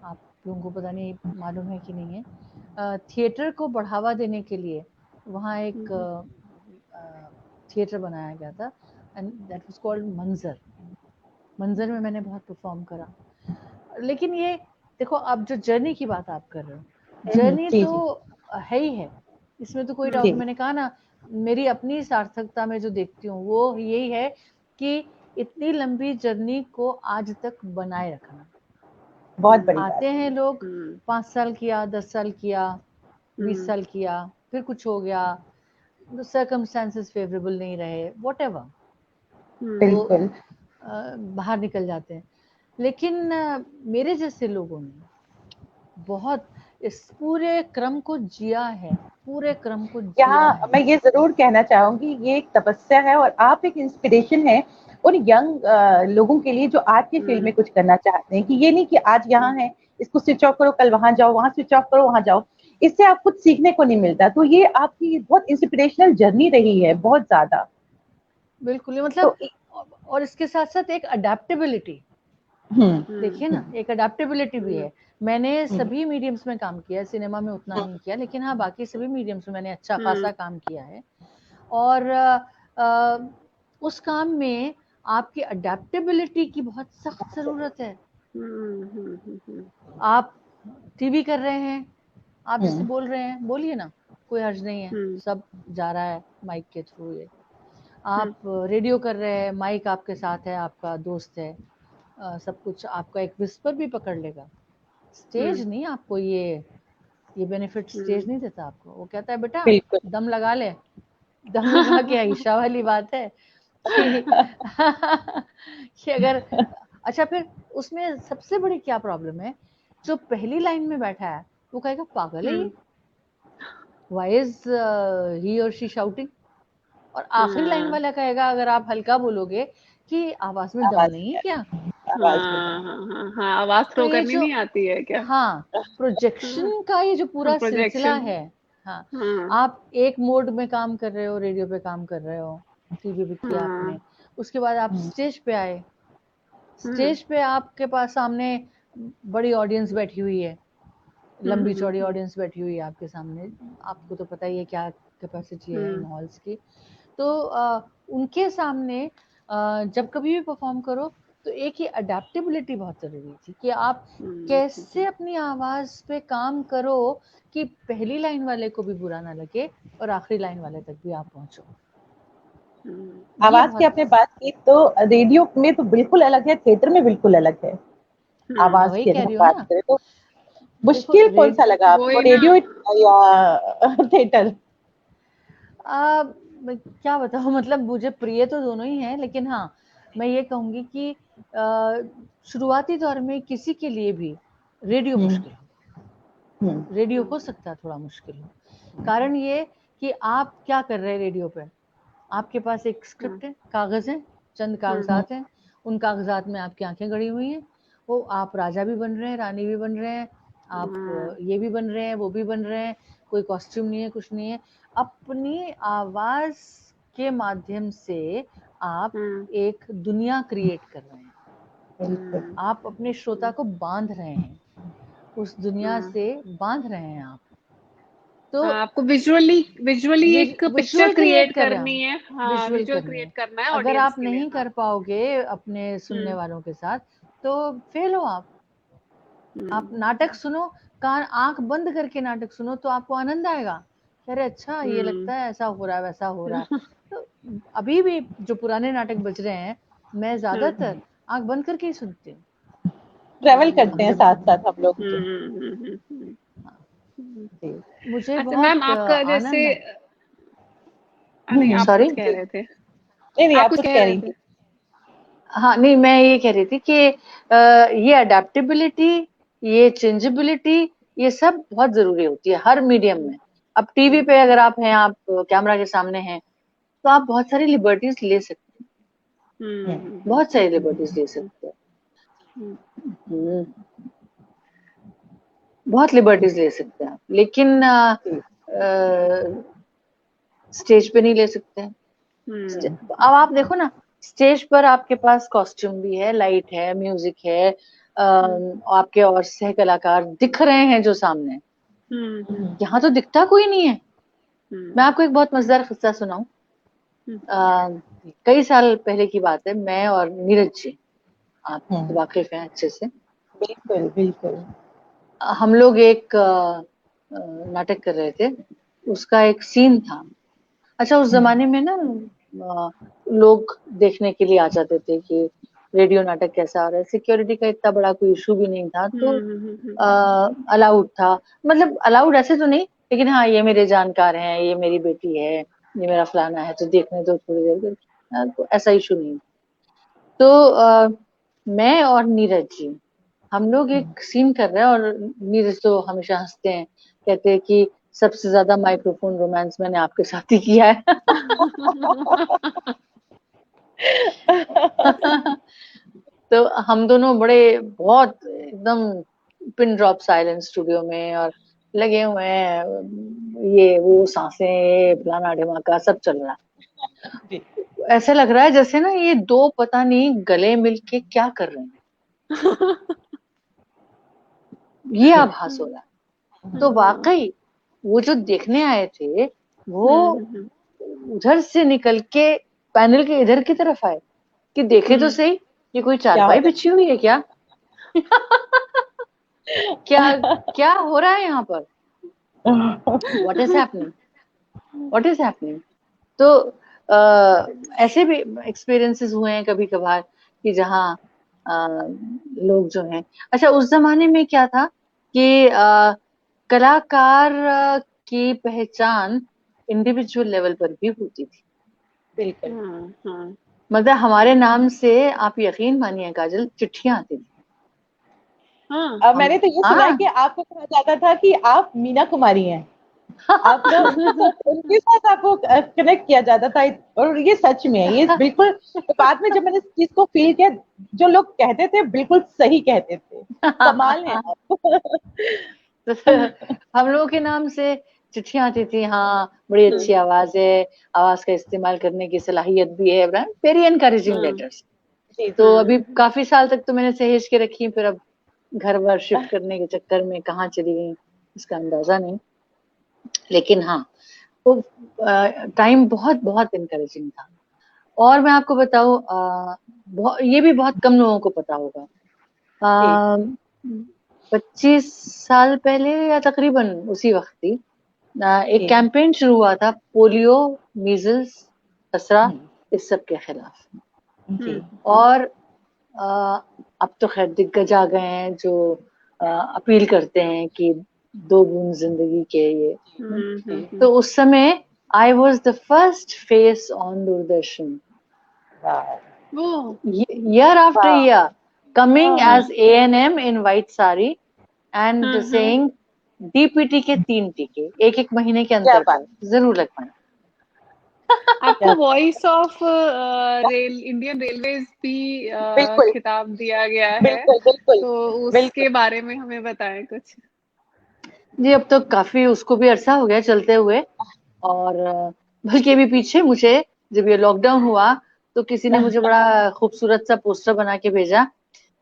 [SPEAKER 2] आप लोगों को पता नहीं मालूम है कि नहीं है। थिएटर को बढ़ावा देने के लिए वहाँ एक थिएटर बनाया गया था, एंड दैट वाज कॉल्ड मंजर। मंजर में मैंने बहुत परफॉर्म करा। लेकिन ये देखो, अब जो जर्नी की बात आप कर रहे हो, जर्नी
[SPEAKER 1] जी,
[SPEAKER 2] तो है ही है, इसमें तो कोई डाउट
[SPEAKER 1] जी।
[SPEAKER 2] नहीं। मैंने कहा ना, मेरी अपनी सार्थकता में जो देखती हूँ वो यही है कि इतनी लंबी जर्नी को आज तक बनाए रखना।
[SPEAKER 1] बहुत बड़ी बात
[SPEAKER 2] आते हैं लोग, 5 साल किया, 10 साल किया, 20 साल किया, फिर कुछ हो गया, सर्कमस्टेंसेस फेवरेबल नहीं रहे, व्हाटएवर,
[SPEAKER 1] बिल्कुल।
[SPEAKER 2] बाहर निकल जाते हैं। लेकिन मेरे जैसे लोगों ने बहुत इस पूरे क्रम को जिया है, पूरे क्रम को जिया
[SPEAKER 1] यहाँ
[SPEAKER 2] है।
[SPEAKER 1] मैं ये जरूर कहना चाहूंगी, ये एक तपस्या है और आप एक इंस्पिरेशन है उन यंग लोगों के लिए जो आज के फील्ड में कुछ करना चाहते हैं, कि ये नहीं कि आज यहाँ है इसको स्विच ऑफ करो, कल वहां जाओ, वहां स्विच ऑफ करो, वहां जाओ, इससे आप कुछ सीखने को नहीं मिलता। तो ये आपकी बहुत इंस्पिरेशनल जर्नी रही है, बहुत ज्यादा।
[SPEAKER 2] बिल्कुल, मतलब और इसके साथ साथ एक अडेप्टेबिलिटी, देखिए ना, एक अडेप्टेबिलिटी भी है। मैंने सभी मीडियम्स में काम किया है, सिनेमा में उतना नहीं किया, लेकिन हाँ बाकी सभी मीडियम्स में मैंने अच्छा खासा काम किया है। और उस काम में आपकी अडेप्टेबिलिटी की बहुत सख्त जरूरत है। आप टीवी कर रहे हैं, आप जैसे बोल रहे हैं, बोलिए ना, कोई हर्ज नहीं है, सब जा रहा है माइक के थ्रू। ये आप रेडियो कर रहे हैं, माइक आपके साथ है, आपका दोस्त है, सब कुछ आपका एक विस्पर भी पकड़ लेगा। स्टेज नहीं, आपको ये बेनिफिट स्टेज नहीं देता आपको। वो कहता है बेटा दम लगा ले, दम लगा के आयशा वाली बात है कि अगर अच्छा, फिर उसमें सबसे बड़ी क्या प्रॉब्लम है, जो पहली लाइन में बैठा है वो कहेगा पागल है ये, व्हाई इज ही और शी शाउटिंग। और आखिरी लाइन वाला कहेगा, अगर आप हल्का बोलोगे, कि आवाज में दम नहीं है क्या?
[SPEAKER 3] आवाज
[SPEAKER 2] तो
[SPEAKER 3] थ्रो
[SPEAKER 2] ये
[SPEAKER 3] करनी
[SPEAKER 2] जो,
[SPEAKER 3] नहीं आती है क्या?
[SPEAKER 2] हाँ, प्रोजेक्शन का ये जो पूरा सिलसिला है, हाँ, आप एक मोड में काम कर रहे हो, रेडियो पे काम कर रहे हो, टीवी पे किया आपने, उसके बाद आप स्टेज पे आए, स्टेज पे आपके पास सामने बड़ी ऑडियंस बैठी हुई है, लंबी चौड़ी ऑडियंस बैठी हुई है आपके सामने, आपको तो पता ही है क्या कैपेसिटी है इन हॉल्स की। तो उनके सामने जब कभी भी परफॉर्म करो तो एक ही अडेप्टेबिलिटी बहुत जरूरी थी, कि आप कैसे अपनी आवाज पे काम करो कि पहली लाइन वाले को भी बुरा ना लगे और आखिरी लाइन वाले तक भी आप पहुंचो।
[SPEAKER 1] आवाज की आपने बात की, तो रेडियो में तो बिल्कुल अलग है, थिएटर में बिल्कुल अलग है। आवाज की अगर हम बात करें तो मुश्किल कौन सा लगा आपको, रेडियो या थिएटर?
[SPEAKER 2] क्या बताऊं, मतलब मुझे प्रिय तो दोनों ही हैं, लेकिन हाँ मैं ये कहूंगी कि शुरुआती दौर में किसी के लिए भी रेडियो मुश्किल हो, रेडियो हो सकता है थोड़ा मुश्किल हो। कारण ये कि आप क्या कर रहे हैं रेडियो पे, आपके पास एक स्क्रिप्ट है, कागज है, चंद कागजात हैं, उन कागजात में आपकी आंखें गड़ी हुई हैं, वो आप राजा भी बन रहे हैं, रानी भी बन रहे हैं, आप ये भी बन रहे हैं, वो भी बन रहे हैं, कोई कॉस्ट्यूम नहीं है, कुछ नहीं है, अपनी आवाज के माध्यम से आप एक दुनिया क्रिएट कर रहे हैं, आप अपने श्रोता को बांध रहे हैं, उस दुनिया से बांध रहे हैं आप। तो
[SPEAKER 3] आपको विजुअली एक पिक्चर क्रिएट करनी है, विजुअल क्रिएट करना है।
[SPEAKER 2] अगर आप नहीं कर पाओगे अपने सुनने वालों के साथ तो फेल हो आप। आप नाटक सुनो, कान आंख बंद करके नाटक सुनो तो आपको आनंद आएगा, अरे अच्छा ये लगता है ऐसा हो रहा है, वैसा हो रहा है। तो अभी भी जो पुराने नाटक बज रहे हैं, मैं ज्यादातर आंख बंद करके ही सुनती हूँ।
[SPEAKER 1] ट्रेवल करते हैं साथ साथ हम लोग।
[SPEAKER 2] मुझे
[SPEAKER 3] अच्छा मैम, आपका जैसे आप
[SPEAKER 2] सॉरी
[SPEAKER 3] कुछ कह रहे थे,
[SPEAKER 1] नहीं आप कुछ कह रही थी।
[SPEAKER 2] हाँ नहीं, मैं ये कह रही थी कि ये अडेप्टेबिलिटी, ये चेंजेबिलिटी, ये सब बहुत जरूरी होती है हर मीडियम में। अब टीवी पे अगर आप हैं, आप कैमरा के सामने हैं, तो आप बहुत सारी लिबर्टीज ले सकते हैं, बहुत सारी लिबर्टीज ले सकते हैं। हम्म, बहुत लिबर्टीज ले सकते हैं आप, लेकिन स्टेज पे नहीं ले सकते हैं। अब आप देखो ना, स्टेज पर आपके पास कॉस्ट्यूम भी है, लाइट है, म्यूजिक है, आपके और सह कलाकार दिख रहे हैं जो सामने। यहाँ तो दिखता कोई नहीं है। मैं आपको एक बहुत मजेदार किस्सा सुनाऊं। कई साल पहले की बात है, मैं और नीरज जी, आप तो वाकिफ हैं अच्छे से।
[SPEAKER 1] बिल्कुल बिल्कुल।
[SPEAKER 2] हम लोग एक नाटक कर रहे थे, उसका एक सीन था। अच्छा, उस जमाने में ना लोग देखने के लिए आ जाते थे कि रेडियो नाटक कैसा आ रहा है। सिक्योरिटी का इतना बड़ा कोई इशू भी नहीं था, तो अलाउड था। मतलब अलाउड ऐसे तो नहीं, लेकिन हाँ, ये मेरे जानकार हैं, ये मेरी बेटी है, ये मेरा फलाना है, तो देखने दो थोड़ी देर। तो ऐसा इशू नहीं। तो मैं और नीरज जी, हम लोग एक सीन कर रहे हैं, और नीरज तो हमेशा हंसते हैं, कहते हैं कि सबसे ज्यादा माइक्रोफोन रोमांस मैंने आपके साथ ही किया है। तो हम दोनों बड़े बहुत एकदम पिन ड्रॉप साइलेंस स्टूडियो में, और लगे हुए हैं, ये वो सांसें फलाना ढिमाका सब चल रहा है। ऐसा लग रहा है जैसे ना ये दो पता नहीं गले मिलके क्या कर रहे हैं, ये आभास हो रहा है। तो वाकई वो जो देखने आए थे, वो उधर से निकल के पैनल के इधर की तरफ आए कि देखे तो सही, ये कोई चारपाई बिछी हुई है क्या? क्या क्या हो रहा है यहाँ पर? What is happening, what is happening? तो ऐसे भी एक्सपीरियंसेस हुए हैं कभी कभार कि जहाँ लोग जो हैं, अच्छा उस जमाने में क्या था कि कलाकार की पहचान इंडिविजुअल लेवल पर भी होती थी।
[SPEAKER 1] बिल्कुल।
[SPEAKER 2] मतलब हमारे नाम से, आप यकीन मानिए काजल, चिट्ठियां आती थी।
[SPEAKER 1] मैंने तो ये सुना है कि आपको कहा जाता था कि आप मीना कुमारी हैं। आप ना उनके साथ आपको कनेक्ट किया जाता था, और ये सच में है, ये बिल्कुल। बाद में जब मैंने इस चीज को फील किया, जो लोग कहते थे बिल्कुल सही कहते थे। कमाल है आप।
[SPEAKER 2] हम लोगों के नाम से चिट्ठियां आती थी, हाँ बड़ी अच्छी आवाज है, आवाज का इस्तेमाल करने की सलाहियत भी है, वेरी एनकरेजिंग लेटर्स। तो अभी काफी साल तक तो मैंने सहेज के रखी, फिर अब घर बार शिफ्ट करने के चक्कर में कहाँ चली गई इसका अंदाजा नहीं। लेकिन हाँ, वो टाइम बहुत बहुत इनकरेजिंग था। और मैं आपको बताऊं, ये भी बहुत कम लोगों को पता होगा, 25 साल पहले या तकरीबन उसी वक्त ही एक कैंपेन शुरू हुआ था, पोलियो, मीजल्स, खसरा, इस सब के खिलाफ। और अब तो खैर दिग्गज आ गए हैं जो अपील करते हैं कि 2 बूंद जिंदगी के ये। तो उस समय I was the first face on Doordarshan, year after year, coming as A&M in white sari and saying DPT के 3 टीके एक महीने के अंतर पर जरूर लगवाएं।
[SPEAKER 3] आपको वॉइस ऑफ इंडियन रेलवेज भी खिताब दिया गया है, तो उसके बारे में हमें बताएं कुछ।
[SPEAKER 2] जी, अब तो काफी उसको भी अरसा हो गया चलते हुए, और बल्कि अभी पीछे मुझे जब ये लॉकडाउन हुआ तो किसी ने मुझे बड़ा खूबसूरत सा पोस्टर बना के भेजा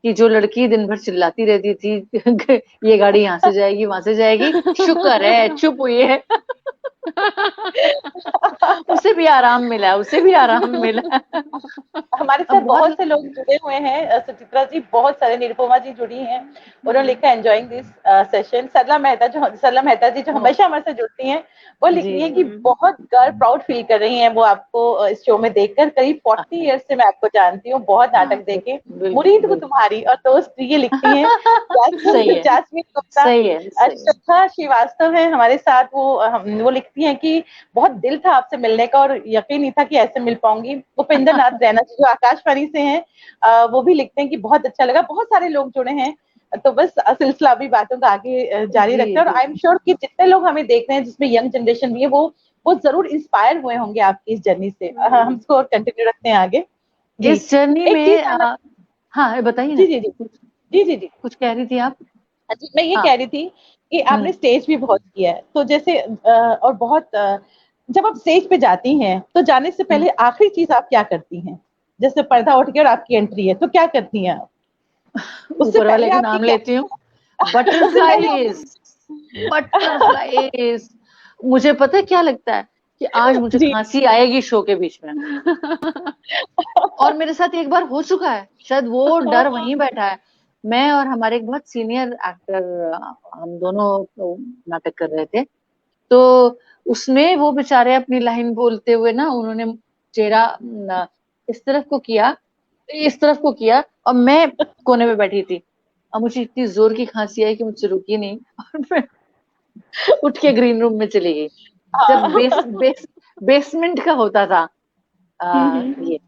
[SPEAKER 2] कि जो लड़की दिन भर चिल्लाती रहती थी ये गाड़ी यहाँ से जाएगी वहां से जाएगी, शुक्र है चुप हुई है। उसे भी आराम मिला, उसे भी आराम मिला।
[SPEAKER 1] हमारे साथ बहुत से लोग जुड़े हुए हैं, सुचित्रा जी, बहुत सारे, निरुपमा जी जुड़ी हैं, उन्होंने लिखा एंजॉइंग दिस सेशन। सरला मेहता जी जो हमेशा हमारे साथ जुड़ती हैं, वो लिख रही है कि बहुत गर्व प्राउड फील कर रही हैं वो आपको इस शो में देखकर। करीब 40 ईयर्स से मैं आपको जानती हूँ, बहुत नाटक देखे, मुरीद हूँ तुम्हारी और दोस्त, ये लिखती हैं। जासमीन गुप्ता, श्रद्धा श्रीवास्तव है हमारे साथ, वो लिखती हैं कि बहुत दिल था आपसे मिलने का और यकीन नहीं था कि ऐसे मिल पाऊंगी। उपेंद्र नाथ रैना जी जो आकाशवाणी से हैं, वो भी लिखते हैं कि बहुत अच्छा लगा। बहुत सारे लोग जुड़े हैं, तो बस सिलसिला अभी बातों का आगे जारी रखते हैं। और आई एम श्योर कि जितने लोग हमें देख रहे हैं, जिसमें यंग जनरेशन भी है, वो जरूर इंस्पायर हुए होंगे आपकी इस जर्नी से। हम इसको कंटिन्यू रखते हैं आगे।
[SPEAKER 2] इस जर्नी में हाँ बताइए।
[SPEAKER 1] जी। जी जी जी।
[SPEAKER 2] कुछ कह रही थी आप?
[SPEAKER 1] अच्छा, मैं ये
[SPEAKER 2] हाँ।
[SPEAKER 1] कह रही थी कि आपने स्टेज भी बहुत किया है, तो जैसे और बहुत जब आप स्टेज पे जाती हैं तो जाने से पहले आखिरी चीज आप क्या करती हैं? जैसे पर्दा उठ गया और आपकी एंट्री है, तो क्या करती हैं आप? उससे
[SPEAKER 2] ऊपर वाले
[SPEAKER 1] पहले
[SPEAKER 2] का
[SPEAKER 1] आपकी
[SPEAKER 2] नाम
[SPEAKER 1] क्या?
[SPEAKER 2] लेती हूँ,
[SPEAKER 1] उससे पहले
[SPEAKER 2] बटरफ्लाईज, बटरफ्लाईज। मुझे पता है क्या लगता है कि आज मुझे
[SPEAKER 1] जी।
[SPEAKER 2] खांसी आएगी शो के बीच में, और मेरे साथ एक बार हो चुका है, शायद वो डर वहीं बैठा है। मैं और हमारे एक बहुत सीनियर एक्टर, हम दोनों तो नाटक कर रहे थे, तो उसमें वो बेचारे अपनी लाइन बोलते हुए ना, उन्होंने चेहरा इस तरफ को किया, इस तरफ को किया, और मैं कोने में बैठी थी। अब मुझे इतनी जोर की खांसी आई कि मुझसे रुकी नहीं, और मैं उठ के ग्रीन रूम में चली गई। जब बेसमेंट का होता था ये,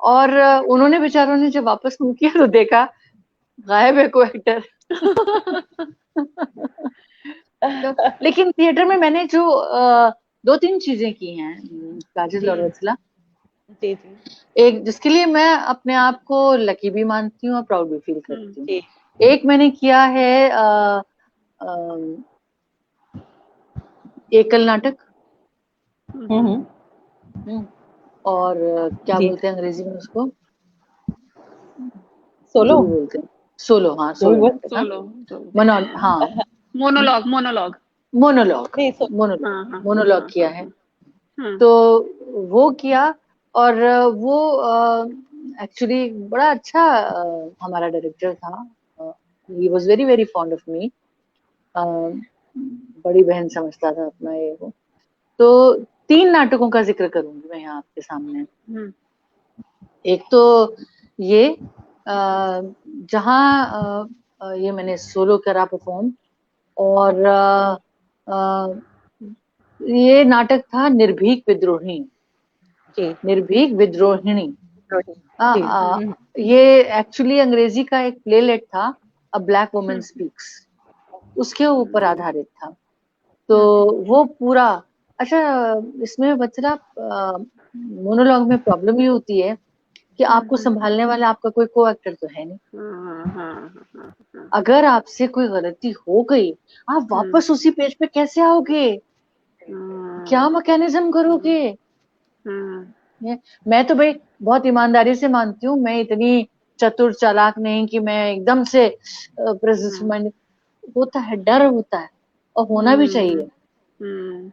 [SPEAKER 2] और उन्होंने बेचारों ने जब वापस मुंह किया तो देखा गायब है को एक्टर। तो लेकिन थिएटर में मैंने जो दो तीन चीजें की हैं काजल और वत्सला,
[SPEAKER 1] जी जी
[SPEAKER 2] एक जिसके लिए मैं अपने आप को लकी भी मानती हूँ और प्राउड भी फील करती हूँ।
[SPEAKER 1] जी।
[SPEAKER 2] एक मैंने किया है एकल नाटक, और क्या
[SPEAKER 1] जी।
[SPEAKER 2] बोलते हैं अंग्रेजी में उसको, जो
[SPEAKER 1] सोलो।
[SPEAKER 2] भी बोलते हैं, सोलो, हाँ
[SPEAKER 1] जो भी
[SPEAKER 2] सोलो
[SPEAKER 1] बोल।
[SPEAKER 2] नाटक, हाँ
[SPEAKER 3] सोलो।
[SPEAKER 2] हाँ
[SPEAKER 3] मोनोलॉग मोनोलॉग।
[SPEAKER 2] मोनोलॉग,
[SPEAKER 1] नहीं
[SPEAKER 2] मोनोलॉग,
[SPEAKER 3] हाँ हाँ
[SPEAKER 2] मोनोलॉग
[SPEAKER 3] हाँ
[SPEAKER 2] किया
[SPEAKER 3] हाँ
[SPEAKER 2] है।
[SPEAKER 3] हाँ।
[SPEAKER 2] तो वो किया, और वो एक्चुअली बड़ा अच्छा हमारा डायरेक्टर था, he was very very fond of me, बड़ी बहन समझता था अपना ये वो। तो तीन नाटकों का जिक्र करूंगी मैं यहाँ आपके सामने। एक तो ये जहाँ ये मैंने सोलो करा परफॉर्म, और ये नाटक था निर्भीक विद्रोहिणी,
[SPEAKER 1] जी
[SPEAKER 2] निर्भीक विद्रोहिणी।
[SPEAKER 1] जी।
[SPEAKER 2] ये एक्चुअली अंग्रेजी का एक प्लेलेट था, अ ब्लैक वुमन स्पीक्स, उसके ऊपर आधारित था। तो वो पूरा, अच्छा इसमें वत्सला मोनोलॉग में प्रॉब्लम ये होती है कि आपको संभालने वाला आपका कोई को एक्टर तो है नहीं। अगर आपसे कोई गलती हो गई, आप वापस उसी पेज पे कैसे आओगे, क्या मैकेनिज्म करोगे? मैं तो भाई बहुत ईमानदारी से मानती हूँ, मैं इतनी चतुर चालाक नहीं कि मैं एकदम से होता है, डर होता है, और होना भी चाहिए।
[SPEAKER 3] वो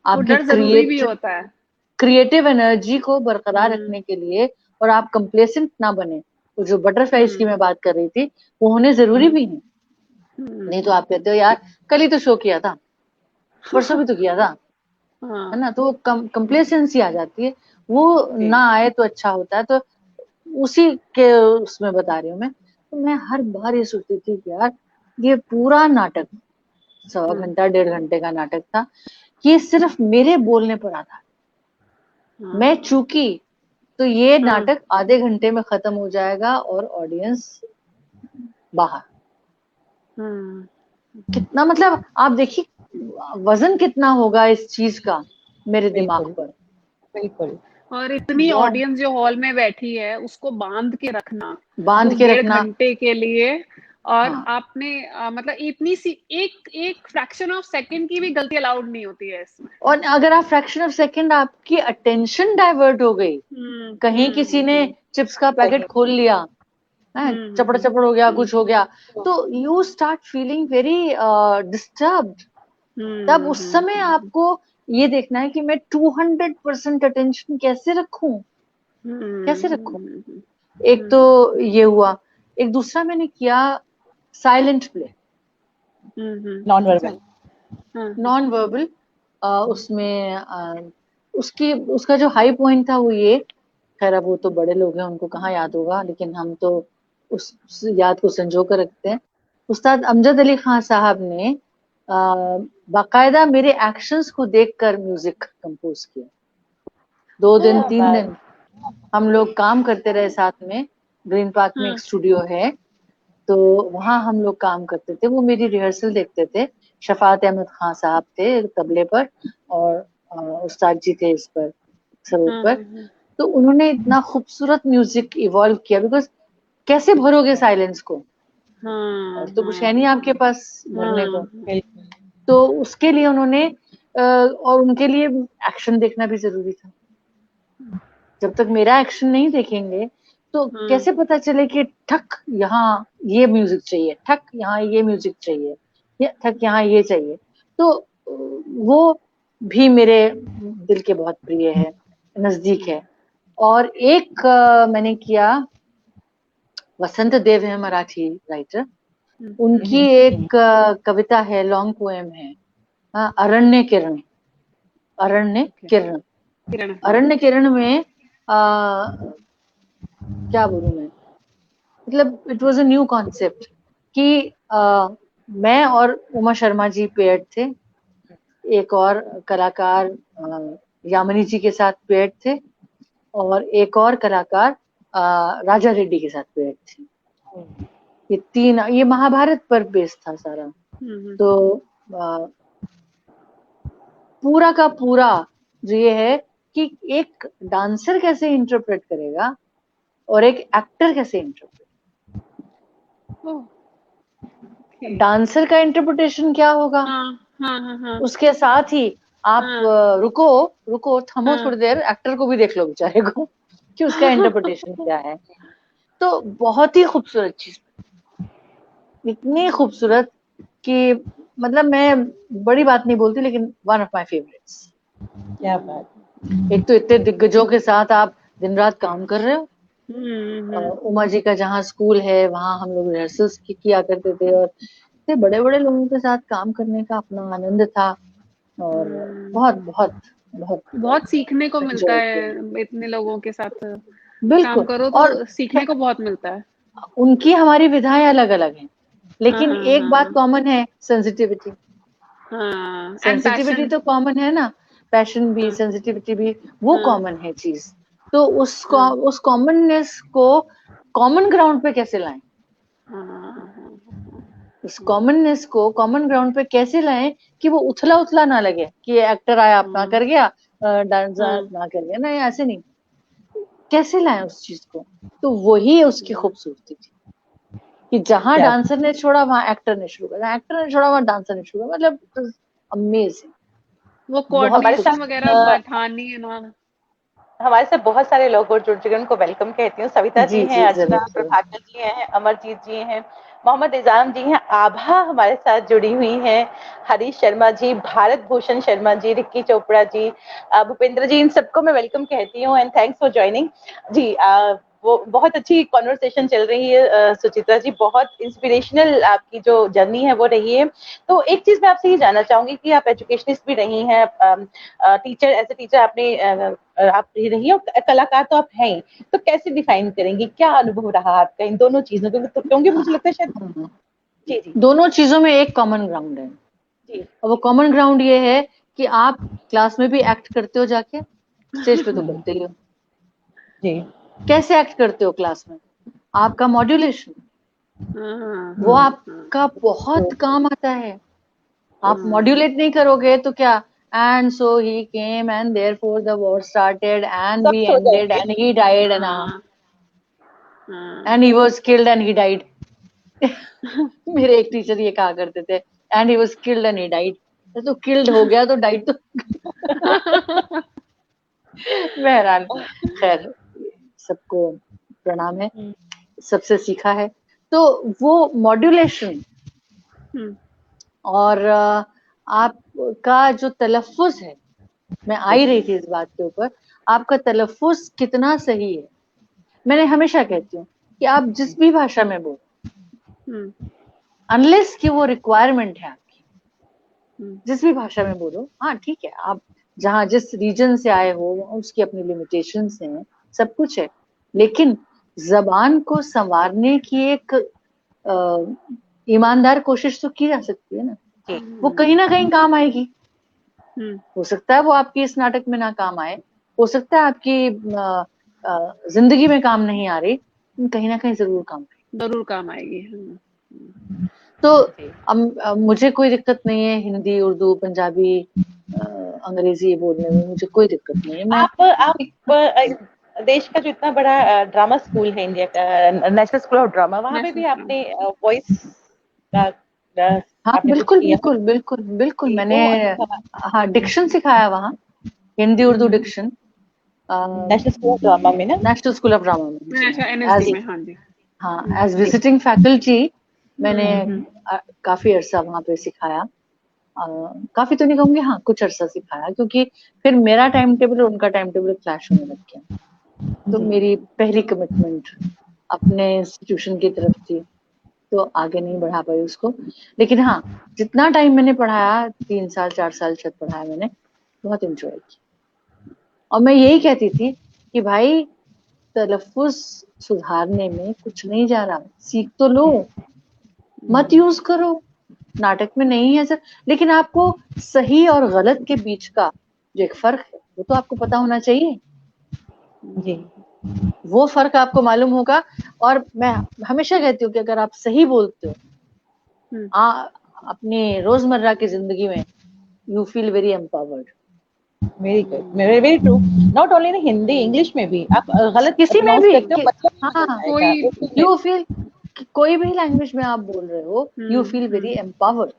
[SPEAKER 2] आपकी
[SPEAKER 3] डर जरूरी भी होता है।
[SPEAKER 2] क्रिएटिव एनर्जी को बरकरार रखने के लिए, और आप कंप्लेसेंट ना बने, तो जो बटरफ्लाईज की मैं बात कर रही थी, वो होने जरूरी भी है। नहीं तो आप कहते हो यार कल ही तो शो किया था, परसों भी तो किया था, है ना, तो कंप्लेसेंसी आ जाती है, वो ना आए तो अच्छा होता है। तो उसी के उसमें बता रही हूँ मैं। तो मैं हर बार ये सोचती थी कि यार ये पूरा नाटक 1.25 घंटा 1.5 घंटे का नाटक था, ये सिर्फ मेरे बोलने पर आधारित, मैं चूकी तो ये नाटक आधे घंटे में खत्म हो जाएगा और ऑडियंस बाहर। कितना, मतलब आप देखिए वजन कितना होगा इस चीज का मेरे दिमाग
[SPEAKER 1] बिल्कुल
[SPEAKER 2] पर।
[SPEAKER 1] बिल्कुल।
[SPEAKER 3] और इतनी
[SPEAKER 2] बहुत
[SPEAKER 3] ऑडियंस जो हॉल में बैठी है उसको बांध के रखना
[SPEAKER 2] बांध
[SPEAKER 3] उस
[SPEAKER 2] के
[SPEAKER 3] डेढ़
[SPEAKER 2] रखना।
[SPEAKER 3] घंटे के लिए। और
[SPEAKER 2] हाँ,
[SPEAKER 3] आपने मतलब इतनी सी एक एक फ्रैक्शन ऑफ सेकंड की भी गलती अलाउड नहीं होती है इसमें।
[SPEAKER 2] और अगर आप फ्रैक्शन ऑफ सेकंड आपकी अटेंशन डाइवर्ट हो गई, कहीं किसी ने चिप्स का पैकेट खोल लिया, है चपड़ चपड़ हो गया, कुछ हो गया, तो you start feeling very disturbed. तब उस समय आपको ये देखना है कि मैं 200% अटेंशन कैसे रखूं, कैसे रखूं। एक तो ये हुआ, एक दूसरा मैंने किया silent play,
[SPEAKER 1] non verbal.
[SPEAKER 2] Non verbal. उसमें उसका जो हाई पॉइंट था वो ये, खैर अब वो तो बड़े लोग हैं उनको कहाँ याद होगा, लेकिन हम तो उस याद को संजो कर रखते हैं। उस्ताद अमजद अली खान साहब ने बाकायदा मेरे एक्शंस को देखकर म्यूजिक कंपोज किया। 2 दिन 3 दिन हम लोग काम करते रहे साथ में। ग्रीन पार्क में एक स्टूडियो है, तो वहां हम लोग काम करते थे, वो मेरी रिहर्सल देखते थे। शफात अहमद खान साहब थे तबले पर, और उस्ताद जी थे इस पर, सरोद पर। तो उन्होंने इतना खूबसूरत म्यूजिक इवॉल्व किया, बिकॉज कैसे भरोगे साइलेंस को, और तो कुछ है नहीं आपके पास भरने को।
[SPEAKER 1] बिल्कुल।
[SPEAKER 2] तो उसके लिए उन्होंने और उनके लिए एक्शन देखना भी जरूरी था। जब तक मेरा एक्शन नहीं देखेंगे तो कैसे पता चले कि ठक यहाँ ये म्यूजिक चाहिए, ठक यहाँ ये म्यूजिक चाहिए, या ठक यहाँ ये चाहिए। तो वो भी मेरे दिल के बहुत प्रिय है, नजदीक है। और एक मैंने किया, वसंत देव है मराठी राइटर, उनकी एक कविता है, लॉन्ग पोएम है, अरण्य किरण। अरण्य किरण, अरण्य किरण में क्या बोलूं मैं, मतलब it was a new concept कि मैं और उमा शर्मा जी पेयर्ड थे, एक और कलाकार यामिनी जी के साथ पेयर्ड थे, और एक और कलाकार राजा रेड्डी के साथ पेयर्ड थे। ये तीन, ये महाभारत पर बेस्ड था सारा। तो पूरा का पूरा जो ये है कि एक डांसर कैसे इंटरप्रेट करेगा और एक एक्टर कैसे इंटरप्रेट, डांसर का इंटरप्रिटेशन क्या होगा, उसके साथ ही आप रुको थमो थोड़ी देर, एक्टर को भी देख लो बेचारे को कि उसका इंटरप्रिटेशन क्या है। तो बहुत ही खूबसूरत चीज, इतनी खूबसूरत कि मतलब मैं बड़ी बात नहीं बोलती, लेकिन वन ऑफ माय फेवरेट्स।
[SPEAKER 1] क्या बात।
[SPEAKER 2] एक तो इतने दिग्गजों के साथ आप दिन रात काम कर रहे हो। उमा जी का जहाँ स्कूल है वहां हम लोग रिहर्सल्स किया करते थे, और इतने बड़े बड़े लोगों के साथ काम करने का अपना आनंद था। और बहुत बहुत बहुत
[SPEAKER 3] बहुत सीखने को मिलता है इतने लोगों के साथ
[SPEAKER 2] बिल्कुल
[SPEAKER 3] काम करो, तो
[SPEAKER 2] और
[SPEAKER 3] सीखने को बहुत मिलता है।
[SPEAKER 2] उनकी हमारी विधाएं अलग अलग हैं, लेकिन एक बात कॉमन है, सेंसिटिविटी। सेंसिटिविटी तो कॉमन है ना, पैशन भी, सेंसिटिविटी भी, वो कॉमन है चीज। तो उस कॉमननेस को कॉमन ग्राउंड पे कैसे लाएं, उस कॉमननेस को कॉमन ग्राउंड पे कैसे लाएं कि वो उथला उथला ना लगे कि एक्टर आया अपना कर गया, डांसर अपना कर गया, नहीं ऐसे नहीं, कैसे लाएं उस चीज को। तो वही उसकी खूबसूरती थी कि जहां डांसर ने छोड़ा वहां एक्टर ने शुरू करा, एक्टर ने छोड़ा वहां डांसर ने शुरू करा, मतलब अमेजिंग।
[SPEAKER 3] वो कोऑर्डिनेशन वगैरह बैठानी है ना।
[SPEAKER 1] हमारे साथ बहुत सारे लोग और जुड़ चुके हैं, उनको वेलकम कहती हूँ। सविता जी हैं, अर्चना प्रभाकर जी हैं, अमरजीत जी हैं, मोहम्मद इजाम जी हैं, आभा हमारे साथ जुड़ी हुई हैं, हरीश शर्मा जी, भारत भूषण शर्मा जी, रिक्की चोपड़ा जी, भूपेंद्र जी, इन सबको मैं वेलकम कहती हूँ एंड थैंक्स फॉर ज्वाइनिंग जी। वो बहुत अच्छी कॉन्वर्सेशन चल रही है सुचित्रा जी, बहुत इंस्पिरेशनल आपकी जो जर्नी है वो रही है। तो एक चीज मैं आपसे ये जानना चाहूंगी कि आप एजुकेशनिस्ट भी रही हैं, टीचर, एज ए टीचर आपने आप रही हो, कलाकार तो आप हैं ही, तो कैसे डिफाइन करेंगी, क्या अनुभव रहा आपका इन दोनों चीजों का? तो क्योंकि मुझे लगता है शायद जी जी
[SPEAKER 2] दोनों चीजों में एक कॉमन ग्राउंड है जी, और वो कॉमन ग्राउंड ये है कि आप क्लास में भी एक्ट करते हो, जाके स्टेज पे तो करते ही हो
[SPEAKER 1] जी।
[SPEAKER 2] कैसे एक्ट करते हो क्लास में, आपका मॉड्यूलेशन, वो आपका बहुत काम आता है। आप मॉड्यूलेट नहीं करोगे तो क्या, and so he came and therefore the war started and we ended and he died and he was killed and he died मेरे एक टीचर ये कहा करते थे, and he was killed and he died, तो किल्ड हो गया तो डाइड तो बहरहाल खैर सबको प्रणाम है, सबसे सीखा है। तो वो मॉड्यूलेशन और आपका जो तलफ्फुज है, मैं आई रही थी इस बात के ऊपर, आपका तलफ्फुज कितना सही है। मैंने हमेशा कहती हूँ कि आप जिस भी भाषा में बोलो, अनलेस कि वो रिक्वायरमेंट है आपकी, जिस भी भाषा में बोलो, हाँ ठीक है, आप जहाँ जिस रीजन से आए हो उसकी अपनी लिमिटेशंस हैं, सब कुछ है, लेकिन जबान को संवारने की एक ईमानदार कोशिश तो की जा सकती है ना, वो कहीं ना कहीं काम आएगी। हो सकता है वो आपकी इस नाटक में ना काम आए, हो सकता है आपकी जिंदगी में काम नहीं आ रही, कहीं ना कहीं जरूर काम आएगी। तो मुझे कोई दिक्कत नहीं है हिंदी, उर्दू, पंजाबी, अंग्रेजी बोलने में, मुझे कोई दिक्कत नहीं है।
[SPEAKER 1] देश का जो इतना बड़ा ड्रामा स्कूल है इंडिया का, नेशनल स्कूल ऑफ ड्रामा, वहाँ पे भी
[SPEAKER 3] नेशनल
[SPEAKER 1] आपने वॉइस का
[SPEAKER 2] हाँ
[SPEAKER 1] आपने कुछ
[SPEAKER 2] बिल्कुल
[SPEAKER 1] किया?
[SPEAKER 2] बिल्कुल बिल्कुल बिल्कुल,
[SPEAKER 1] जी,
[SPEAKER 2] मैंने
[SPEAKER 1] वो अच्छा।
[SPEAKER 2] हाँ डिक्शन सिखाया वहाँ, Hindi Urdu diction,
[SPEAKER 1] national school of drama में ना?
[SPEAKER 2] नेशनल स्कूल ऑफ ड्रामा में। जी
[SPEAKER 3] अच्छा,
[SPEAKER 2] हाँ,
[SPEAKER 3] एनएसडी
[SPEAKER 2] एज
[SPEAKER 3] में, हाँ जी।
[SPEAKER 2] हाँ एज विजिटिंग फैकल्टी मैंने
[SPEAKER 3] हम्म,
[SPEAKER 2] काफी अरसा वहाँ पे सिखाया। काफी तो नहीं कहूंगी, हाँ कुछ अरसा सिखाया, क्योंकि फिर मेरा टाइम टेबल और उनका टाइम टेबल क्लैश होने लग गया। तो
[SPEAKER 1] जी।
[SPEAKER 2] मेरी पहली कमिटमेंट अपने इंस्टीट्यूशन की तरफ थी, तो आगे नहीं बढ़ा पाई उसको। लेकिन हाँ, जितना टाइम मैंने पढ़ाया, 3 साल 4 साल शायद पढ़ाया मैंने, बहुत एंजॉय किया। और मैं यही कहती थी कि भाई तलफ्फुज सुधारने में कुछ नहीं जा रहा, सीख तो लो, मत यूज करो, नाटक में नहीं है सर, लेकिन आपको सही और गलत के बीच का जो एक फर्क है वो तो आपको पता होना चाहिए।
[SPEAKER 1] जी।
[SPEAKER 2] वो फर्क आपको मालूम होगा। और मैं हमेशा कहती हूँ कि अगर आप सही बोलते हो अपनी रोजमर्रा की जिंदगी में, you feel very empowered.
[SPEAKER 1] Very good, very true. Not only in Hindi, English में भी आप गलत
[SPEAKER 2] किसी में
[SPEAKER 1] प्रोनाउंस
[SPEAKER 2] भी
[SPEAKER 1] करते हो, मतलब बदल
[SPEAKER 2] हाँ,
[SPEAKER 1] जाएगा
[SPEAKER 3] कोई
[SPEAKER 1] उसी में।
[SPEAKER 2] यू फील, कोई भी लैंग्वेज में आप बोल रहे हो, यू फील वेरी एम्पावर्ड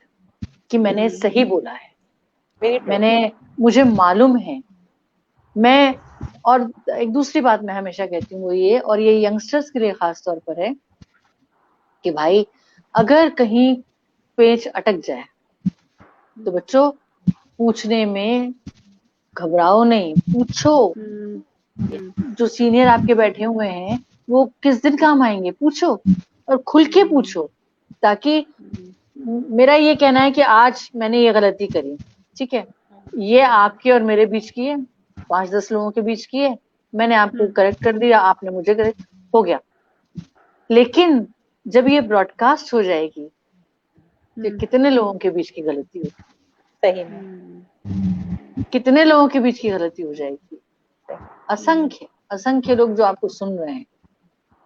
[SPEAKER 2] कि मैंने सही बोला है,
[SPEAKER 1] वेरी ट्रू।
[SPEAKER 2] मैंने, मुझे मालूम है मैं। और एक दूसरी बात मैं हमेशा कहती हूँ वो ये, और ये यंगस्टर्स के लिए खास तौर पर है कि भाई अगर कहीं पेच अटक जाए तो बच्चों पूछने में घबराओ नहीं, पूछो। जो सीनियर आपके बैठे हुए हैं वो किस दिन काम आएंगे, पूछो, और खुल के पूछो। ताकि मेरा ये कहना है कि आज मैंने ये गलती करी, ठीक है, ये आपके और मेरे बीच की है, 5-10 लोगों के बीच की है, मैंने आपको करेक्ट कर दिया, आपने मुझे करेक्ट, हो गया। लेकिन जब ये ब्रॉडकास्ट हो जाएगी तो कितने लोगों के बीच की गलती होगी,
[SPEAKER 1] सही में।
[SPEAKER 2] कितने लोगों के बीच की गलती हो जाएगी, असंख्य असंख्य लोग जो आपको सुन रहे हैं,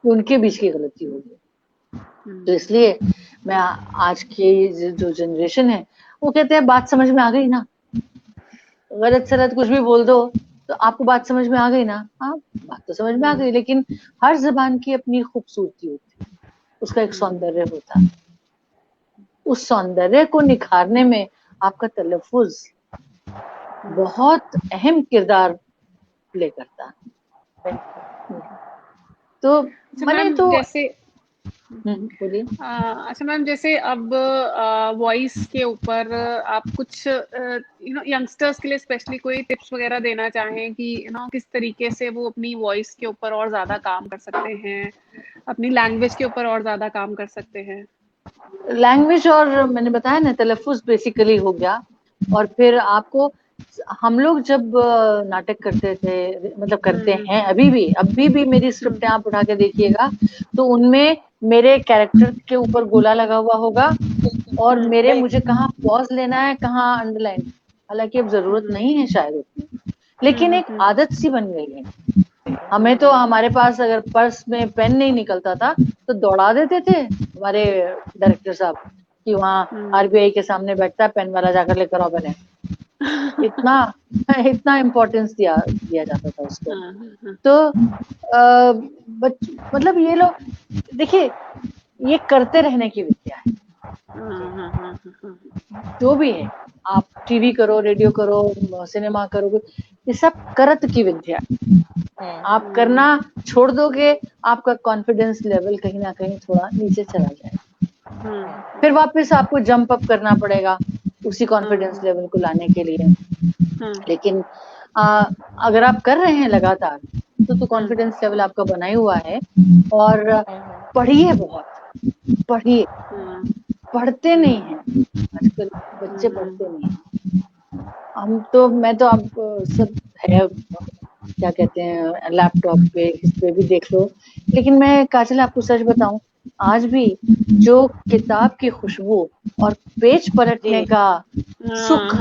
[SPEAKER 2] उनके बीच की गलती होगी। तो इसलिए मैं आज की जो जनरेशन है वो कहते हैं बात समझ में आ गई ना, गलत सलत कुछ भी बोल दो तो आपको बात समझ में आ गई ना। हाँ बात तो समझ में आ गई, लेकिन हर जबान की अपनी खूबसूरती होती है, उसका एक सौंदर्य होता है। उस सौंदर्य को निखारने में आपका तलफ्फुज बहुत अहम किरदार प्ले करता है। तो
[SPEAKER 3] अच्छा
[SPEAKER 2] मैंने
[SPEAKER 3] मैम,
[SPEAKER 2] तो
[SPEAKER 3] जैसे
[SPEAKER 2] बोलिए।
[SPEAKER 3] अच्छा मैम, जैसे अब वॉइस के ऊपर आप कुछ यंगस्टर्स के लिए स्पेशली कोई टिप्स वगैरह देना चाहें कि किस तरीके से वो अपनी वॉइस के ऊपर और ज्यादा काम कर सकते हैं, अपनी लैंग्वेज के ऊपर और ज्यादा काम कर सकते हैं?
[SPEAKER 2] लैंग्वेज और मैंने बताया ना, तलफ्फुज बेसिकली हो गया। और फिर आपको, हम लोग जब नाटक करते थे, मतलब करते हैं अभी भी मेरी स्क्रिप्टें आप उठा के देखिएगा तो उनमें मेरे कैरेक्टर के ऊपर गोला लगा हुआ होगा, और मेरे मुझे कहाँ पॉज लेना है, कहाँ अंडरलाइन, हालांकि अब जरूरत नहीं है शायद उतनी, लेकिन एक आदत सी बन गई है। हमें तो, हमारे पास अगर पर्स में पेन नहीं निकलता था तो दौड़ा देते थे हमारे डायरेक्टर साहब कि वहाँ आरबीआई के सामने बैठता है, पेन वाला जाकर लेकर आओ पेन। इतना इतना इम्पोर्टेंस दिया जाता था उसको। तो मतलब ये लोग देखिए, ये करते रहने की विद्या है। जो भी है, आप टीवी करो, रेडियो करो, सिनेमा करो, ये सब करत की विद्या। आप करना छोड़ दोगे, आपका कॉन्फिडेंस लेवल कहीं ना कहीं थोड़ा नीचे चला जाएगा, फिर वापस आपको जंप अप करना पड़ेगा उसी कॉन्फिडेंस लेवल को लाने के लिए। लेकिन अगर आप कर रहे हैं लगातार तो कॉन्फिडेंस लेवल आपका बना ही हुआ है। और पढ़िए, बहुत पढ़िए, पढ़ते नहीं हैं आजकल बच्चे, पढ़ते नहीं हैं। मैं तो अब सब है, क्या कहते हैं, लैपटॉप पे इस पे भी देख लो। लेकिन मैं काजल आपको सच बताऊं, आज भी जो किताब की खुशबू और पेज पलटने का सुख,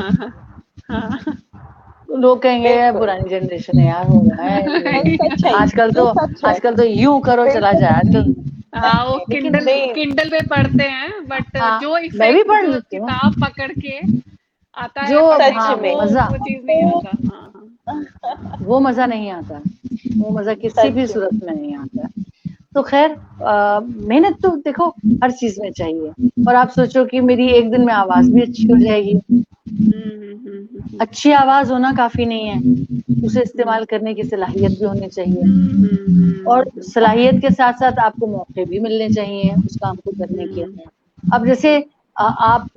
[SPEAKER 2] लोग कहेंगे यार पुरानी जनरेशन है यार, हो रहा है आजकल तो यूं करो चला जाए आजकल।
[SPEAKER 3] हाँ, वो
[SPEAKER 2] लेकिन
[SPEAKER 3] किंडल पे पढ़ते हैं, बट जो
[SPEAKER 2] मैं भी
[SPEAKER 3] इफेक्ट
[SPEAKER 2] पढ़
[SPEAKER 3] जो
[SPEAKER 2] लेती हूँ,
[SPEAKER 3] किताब पकड़ के आता
[SPEAKER 2] जो
[SPEAKER 3] है पढ़ने का,
[SPEAKER 2] हाँ
[SPEAKER 3] वो
[SPEAKER 2] मजा,
[SPEAKER 3] चीज नहीं आता। हाँ,
[SPEAKER 2] वो मजा नहीं आता। वो मजा किसी भी सूरत में नहीं आता। तो खैर मेहनत तो देखो हर चीज में चाहिए, और आप सोचो कि मेरी एक दिन में आवाज भी अच्छी हो जाएगी। अच्छी आवाज होना काफी नहीं है, उसे इस्तेमाल करने की सलाहियत भी होनी चाहिए, और सलाहियत के साथ साथ आपको मौके भी मिलने चाहिए उस काम को करने के। अब जैसे आप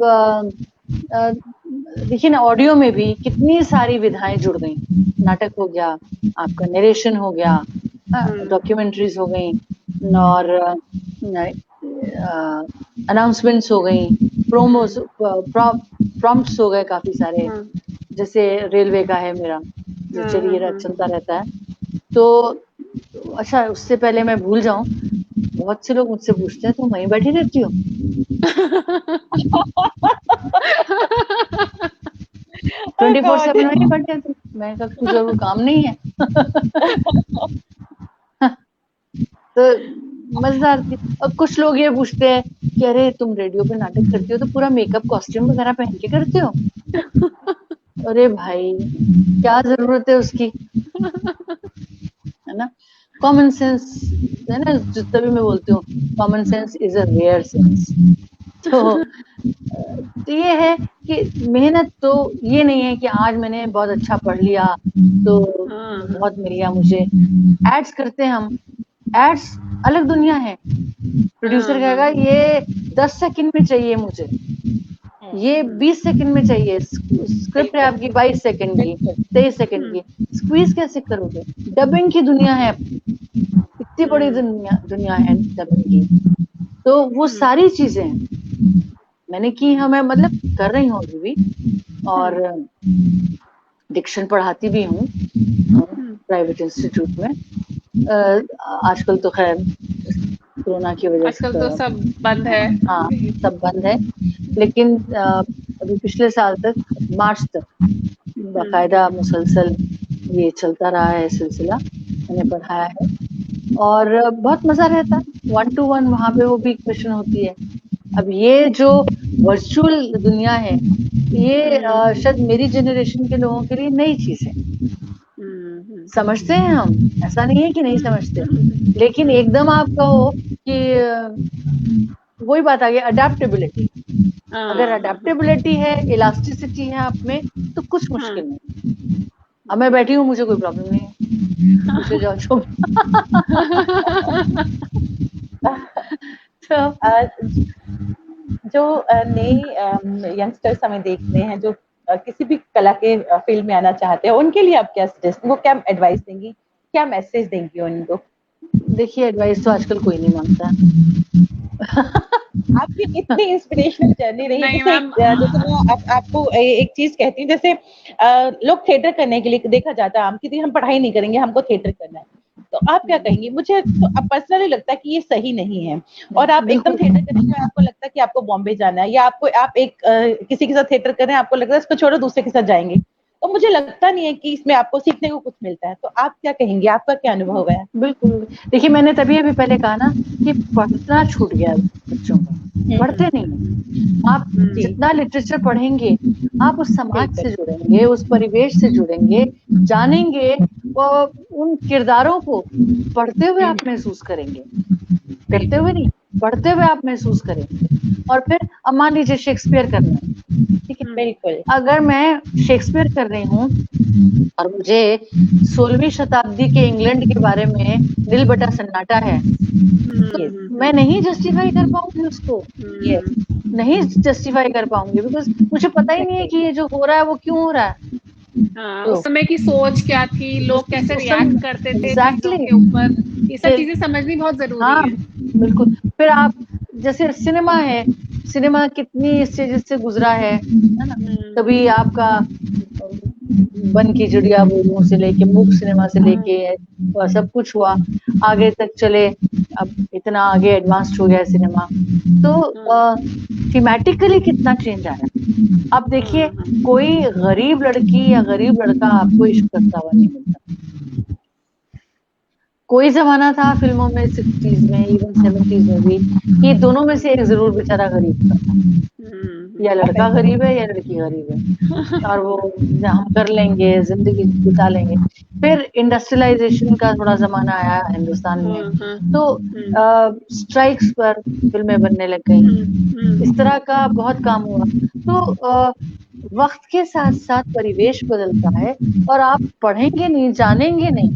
[SPEAKER 2] देखिए ना, ऑडियो में भी कितनी सारी विधाएं जुड़ गई। नाटक हो गया, आपका नरेशन हो गया, डॉक्यूमेंट्रीज हो गई, और अनाउंसमेंट्स हो गई, प्रोमोस, प्रॉम्प्ट्स हो गए काफी सारे। जैसे रेलवे का है मेरा, जो चलता रहता है। तो अच्छा, उससे पहले मैं भूल जाऊं, बहुत से लोग मुझसे पूछते हैं तुम वहीं बैठी रहती हो? 24/7 वहीं बैठे हैं तुम? मैं कहा कुछ और काम नहीं है। तो मजेदार थी। और कुछ लोग ये पूछते हैं कि अरे तुम रेडियो पे नाटक करती हो तो पूरा मेकअप कॉस्ट्यूम वगैरह पहन के करते हो? अरे भाई क्या जरूरत है उसकी, है ना? कॉमन सेंस है ना, तभी मैं बोलती हूँ common sense is a rare sense. तो ये है कि मेहनत तो ये नहीं है कि आज मैंने बहुत अच्छा पढ़ लिया तो बहुत मिल गया मुझे। एड्स करते हैं हम, एड्स अलग दुनिया है। प्रोड्यूसर कहेगा ये 10 सेकंड में चाहिए मुझे, ये 20 सेकंड में चाहिए, स्क्रिप्ट है आपकी 22 सेकंड की, 23 सेकंड की, स्क्वीज कैसे करोगे? डबिंग की दुनिया है, इतनी बड़ी दुनिया है डबिंग की। तो वो सारी चीजें मैंने की, हमें मतलब कर रही हूँ अभी भी, और डिक्शन पढ़ाती भी हूँ प्राइवेट इंस्टीट्यूट में। आजकल तो खैर कोरोना की वजह से
[SPEAKER 3] तो सब बंद है।
[SPEAKER 2] हाँ, सब बंद है, लेकिन अभी पिछले साल तक, मार्च तक बाकायदा मुसलसल ये चलता रहा है सिलसिला, मैंने पढ़ाया है, और बहुत मजा रहता। 1-to-1 वहाँ पे वो भी क्वेश्चन होती है। अब ये जो वर्चुअल दुनिया है, ये शायद मेरी जनरेशन के लोगों के लिए नई चीज है। समझते हैं हम, ऐसा नहीं है कि नहीं समझते, लेकिन एकदम आप कहो कि वही बात आ गई, अडेप्टेबिलिटी। अगर अडेप्टेबिलिटी है, इलास्टिसिटी है आप में, तो कुछ मुश्किल नहीं। अब मैं बैठी हूँ, मुझे कोई प्रॉब्लम नहीं है, मुझे जाओ छो।
[SPEAKER 1] जो नए यंगस्टर्स हमें देखते हैं, जो किसी भी कला के फील्ड में आना चाहते हैं, उनके लिए आप क्या सजेस्ट, वो क्या एडवाइस देंगी, क्या मैसेज देंगी उनको?
[SPEAKER 2] देखिए, एडवाइस तो आजकल कोई नहीं मांगता।
[SPEAKER 1] आपकी इतनी इंस्पिरेशनल जर्नी रही है। जैसे मैं आपको एक चीज कहती हूँ, जैसे लोग थिएटर करने के लिए देखा जाता है कि हम पढ़ाई नहीं करेंगे, हमको थिएटर करना है, तो आप क्या कहेंगी? मुझे तो पर्सनली लगता है कि ये सही नहीं है, और आप एकदम थिएटर करेंगे, आपको लगता है कि आपको बॉम्बे जाना है, या आप एक किसी के साथ थिएटर कर रहे हैं, आपको लगता है इसको छोड़ो दूसरे के साथ जाएंगे, तो मुझे लगता नहीं है कि इसमें आपको सीखने को कुछ मिलता है। तो आप क्या कहेंगे, आपका क्या अनुभव है?
[SPEAKER 2] बिल्कुल, देखिए मैंने तभी अभी पहले कहा ना कि पढ़ना छूट गया बच्चों का, पढ़ते नहीं। आप जितना लिटरेचर पढ़ेंगे, आप उस समाज से जुड़ेंगे, उस परिवेश से जुड़ेंगे, जानेंगे, और उन किरदारों को पढ़ते हुए आप महसूस करेंगे, देखते हुए नहीं, पढ़ते हुए आप महसूस करेंगे। और फिर अब मान लीजिए शेक्सपियर करना है, ठीक है,
[SPEAKER 1] बिल्कुल,
[SPEAKER 2] अगर मैं शेक्सपियर कर रही हूँ और मुझे 16वीं शताब्दी के इंग्लैंड के बारे में दिल बटा सन्नाटा है, मैं नहीं जस्टिफाई कर पाऊंगी उसको, नहीं जस्टिफाई कर पाऊंगी, बिकॉज मुझे पता ही नहीं है कि ये जो हो रहा है वो क्यों हो रहा है।
[SPEAKER 3] उस समय की सोच क्या थी, लोग कैसे रिएक्ट करते थे चीजों के ऊपर, ये सब चीजें समझनी बहुत जरूरी है।
[SPEAKER 2] बिल्कुल। फिर आप जैसे सिनेमा है, सिनेमा कितनी स्टेजेस से गुजरा है ना? कभी आपका बन की चिड़िया बोलों से लेके मूक सिनेमा से लेके सब कुछ हुआ, आगे तक चले, अब इतना आगे एडवांस्ड हो गया है सिनेमा, तो थीमेटिकली कितना चेंज आ रहा है। अब देखिए, कोई गरीब लड़की या गरीब लड़का आपको इश्क करता हुआ नहीं मिलता। कोई जमाना था फिल्मों में, 60s में, इवन 70s में भी, कि दोनों में से एक जरूर बेचारा गरीब था, या लड़का गरीब है या लड़की गरीब है, और वो हम कर लेंगे, जिंदगी बिता लेंगे। फिर इंडस्ट्रियलाइजेशन का थोड़ा जमाना आया हिंदुस्तान में, तो स्ट्राइक्स पर फिल्में बनने लग गई, इस तरह का बहुत काम हुआ। तो वक्त के साथ साथ परिवेश बदलता है, और आप पढ़ेंगे नहीं, जानेंगे नहीं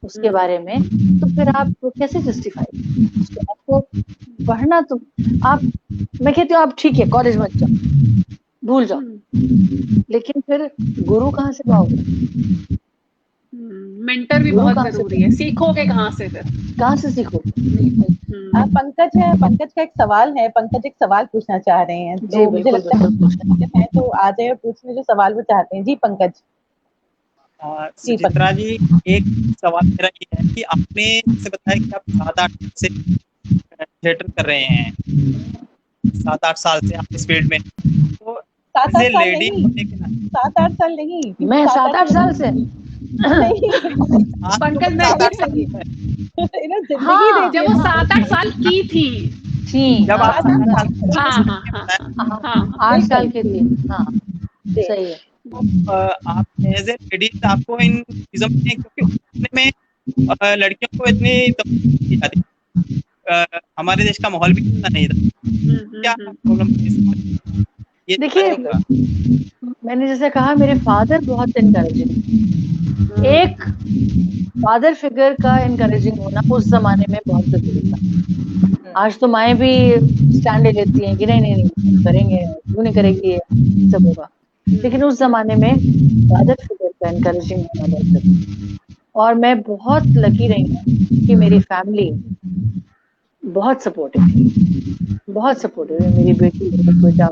[SPEAKER 2] उसके बारे में, तो फिर आप कैसे जस्टिफाई? आपको पढ़ना, तो आप, मैं कहती हूँ आप ठीक है कॉलेज मत जाओ, भूल जाओ, लेकिन फिर गुरु कहाँ से पाओगे?
[SPEAKER 3] मेंटर भी बहुत जरूरी है, सीखोगे कहाँ से? फिर कहाँ
[SPEAKER 2] से सीखोगे?
[SPEAKER 1] पंकज का एक सवाल है, पंकज एक सवाल पूछना चाह रहे हैं, तो मुझे लगता है तो आ जाए और पूछने जो सवाल वो चाहते हैं। जी पंकज।
[SPEAKER 4] सुचित्रा जी, एक सवाल मेरा ये है कि आपने जैसे बताया कि आप 7-8 से थिएटर कर रहे हैं, 7-8 साल से आप इस फील्ड में, तो
[SPEAKER 1] 7-8 साल नहीं,
[SPEAKER 2] मैं 7-8 साल से
[SPEAKER 3] पंकज में हाँ, जब वो 7-8 साल की थी
[SPEAKER 4] जब आप
[SPEAKER 2] 8 साल के थे, हाँ सही है।
[SPEAKER 4] आप एज ए लेडीज आपको इन चीजों में, क्योंकि में लड़कियों को इतनी हमारे देश का माहौल भी इतना नहीं था, क्या प्रॉब्लम?
[SPEAKER 2] देखिए, मैंने जैसे कहा, मेरे फादर बहुत इनकरेजिंग, एक फादर फिगर का इनकरेजिंग होना उस जमाने में बहुत जरूरी था। आज तो माएँ भी स्टैंड ले लेती हैं कि नहीं नहीं नहीं करेंगे, क्यों नहीं करेगी, सब होगा, लेकिन उस जमाने में फादर फिगर का इनकरेजिंग होना बहुत जरूरी। और मैं बहुत लकी रही हूँ कि मेरी फैमिली बहुत सपोर्टिव थी, बहुत सपोर्टिव है। मेरी बेटी, बेटा,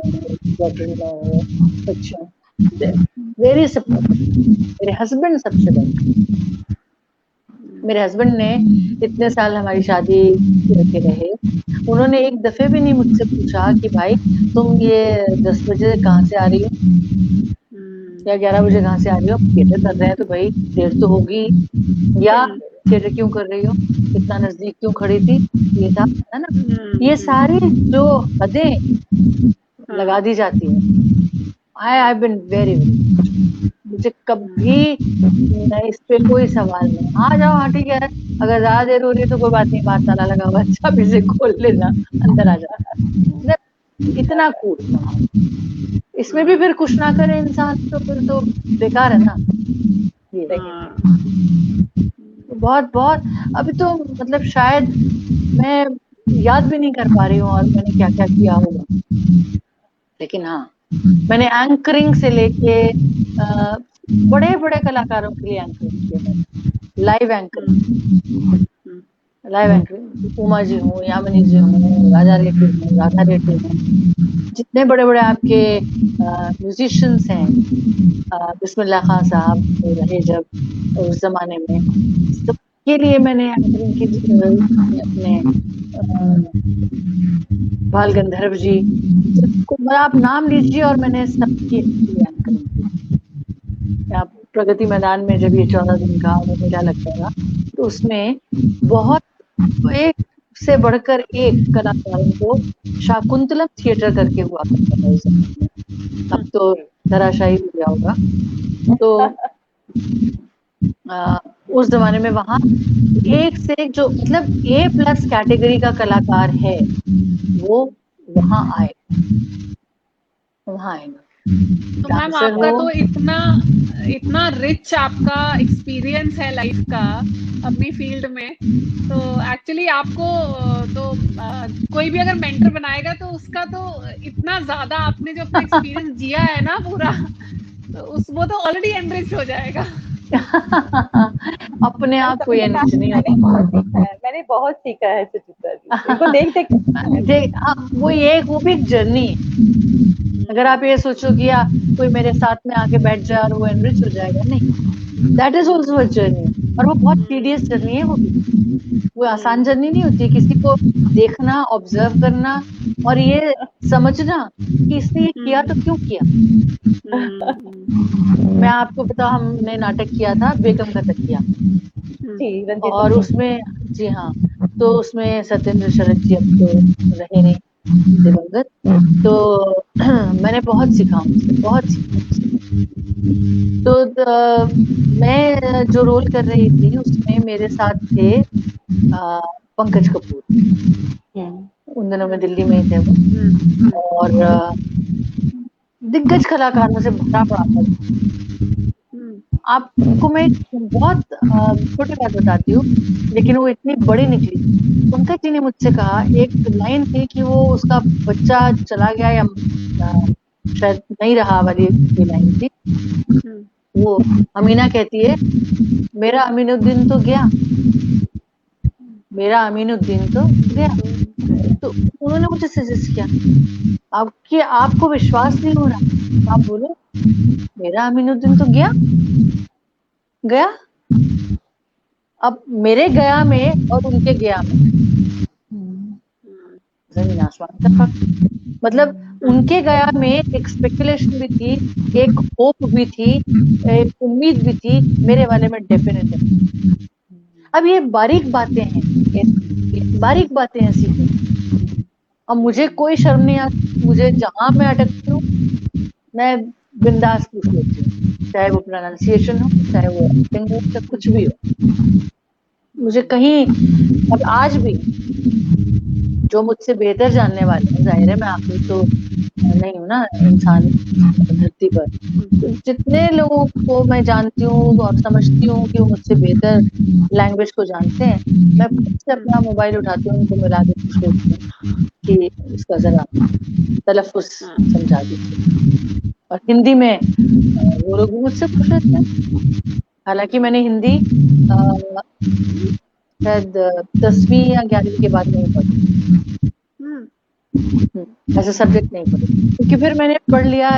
[SPEAKER 2] बच्चों, वेरी सपोर्टिव। मेरे हस्बैंड सबसे बड़े, मेरे हस्बैंड ने इतने साल हमारी शादी करके रहे, उन्होंने एक दफे भी नहीं मुझसे पूछा कि भाई तुम ये 10 बजे कहाँ से आ रही हो या 11 बजे कहाँ से आ रही हो, थिएटर कर रहे हैं तो भाई देर तो होगी, या थिएटर क्यों कर रही हो, इतना नजदीक क्यों खड़ी थी, ये था, है ना। ये सारी जो हदें लगा दी जाती है, आई बिन वेरी, मुझे कभी इस पे कोई सवाल नहीं, आ जाओ, हाँ ठीक है, अगर ज्यादा देर हो रही है तो कोई बात नहीं, बात ताला लगा हुआ, अच्छा भी से खोल लेना, अंदर आ जा, इतना कूल। इसमें भी फिर कुछ ना करे इंसान तो फिर तो बेकार है ना। ये बहुत बहुत, अभी तो मतलब शायद मैं याद भी नहीं कर पा रही हूँ और मैंने क्या क्या किया होगा, लेकिन हाँ मैंने एंकरिंग से लेके बड़े बड़े कलाकारों के लिए एंकरिंग किया, लाइव एंकरिंग, उमा जी हूँ, यामिनी जी हूँ, राजा रेड्डी हूँ, राधा रेड्डी हूँ, जितने बड़े बड़े आपके म्यूजिशियंस हैं, बिस्मिल्लाह खान साहब रहे जब उस जमाने में, सबके लिए मैंने एंकरिंग की। अपने बाल गंधर्व जी, आप नाम लीजिए और मैंने सबके एंकरिंग की। आप प्रगति मैदान में जब ये 14 दिन का मेला लगता था, तो उसमें बहुत एक से बढ़कर एक कलाकारों को शाकुंतलम थिएटर करके हुआ करता था उस समय। अब तो धराशायी हो गया होगा, तो उस जमाने में वहाँ एक से एक जो मतलब A+ कैटेगरी का कलाकार है वो वहाँ आएगा।
[SPEAKER 3] तो मैम आपका तो इतना रिच आपका एक्सपीरियंस है लाइफ का अपनी फील्ड में, तो एक्चुअली आपको तो कोई भी अगर मेंटर बनाएगा तो उसका तो इतना ज्यादा आपने जो अपना एक्सपीरियंस जिया है ना पूरा, तो वो तो ऑलरेडी एनरिच हो जाएगा।
[SPEAKER 2] अपने आप को एनरिच नहीं होता।
[SPEAKER 1] मैंने बहुत सीखा है सुचित्रा जी को देख
[SPEAKER 2] वो भी एक जर्नी है। अगर आप ये सोचो कि कोई मेरे साथ में आके बैठ जाए और वो एनरिच हो जाएगा, नहीं, that is also a journey, और वो बहुत टीडियस जर्नी है। वो आसान जर्नी नहीं होती। किसी को देखना, ऑब्जर्व करना और ये समझना कि इसने ये किया तो क्यों किया। मैं आपको बता, हमने नाटक किया था बेगम का तकिया, और उसमें जी हाँ, तो उसमें सत्येंद्र शरद जी अब तो रहे नहीं, दिवंगत। तो मैंने बहुत सीखा उनसे, बहुत सीखा उनसे। तो मैं जो रोल कर रही थी उसमें मेरे साथ थे पंकज कपूर, उन दिनों में दिल्ली में ही थे वो, और दिग्गज कलाकारों से भरा पड़ा था। आपको मैं बहुत छोटी बात बताती हूँ, लेकिन वो इतनी बड़ी निकली। पंकज जी ने मुझसे कहा, एक लाइन थी कि वो उसका बच्चा चला गया या शायद नहीं रहा वाली लाइन थी। वो अमीना कहती है, मेरा अमीनुद्दीन तो गया, मेरा अमीनुद्दीन तो गया। तो उन्होंने मुझे सजेस्ट किया, आपको विश्वास नहीं हो रहा, आप बोलो मेरा अमीनुद्दीन तो गया। अब मेरे गया में और उनके गया में जमीन आसमान का फर्क। मतलब उनके गया में एक स्पेकुलेशन भी थी, एक होप भी थी, एक उम्मीद भी थी, मेरे वाले में डेफिनेट है। अब ये बारीक बातें हैं, बारीक बातें ऐसी हैं। अब मुझे कोई शर्म नहीं आती, मुझे जहां मैं अटकती हूँ मैं बिंदास पूछ लेती हूँ, चाहे वो प्रोनाउंसिएशन हो, चाहे वो एक्टिंग हो, चाहे कुछ भी हो। मुझे कहीं, अब आज भी जो मुझसे बेहतर जानने वाले हैं, जाहिर है मैं आखिरी तो नहीं हूँ ना इंसान धरती पर, तो जितने लोगों को मैं जानती हूँ और समझती हूँ कि वो मुझसे बेहतर लैंग्वेज को जानते हैं, मैं खुद से अपना मोबाइल उठाती हूँ, उनको मिला के पूछ लेती हूँ कि इसका जरा तलफ्फुज़ समझा दीजिए। और हिंदी में वो लोग मुझसे पूछ लेते हैं। हालांकि मैंने हिंदी शायद 10वीं या 11वीं के बाद नहीं पढ़ी, ऐसा सब्जेक्ट नहीं पढ़ी, क्योंकि फिर मैंने पढ़ लिया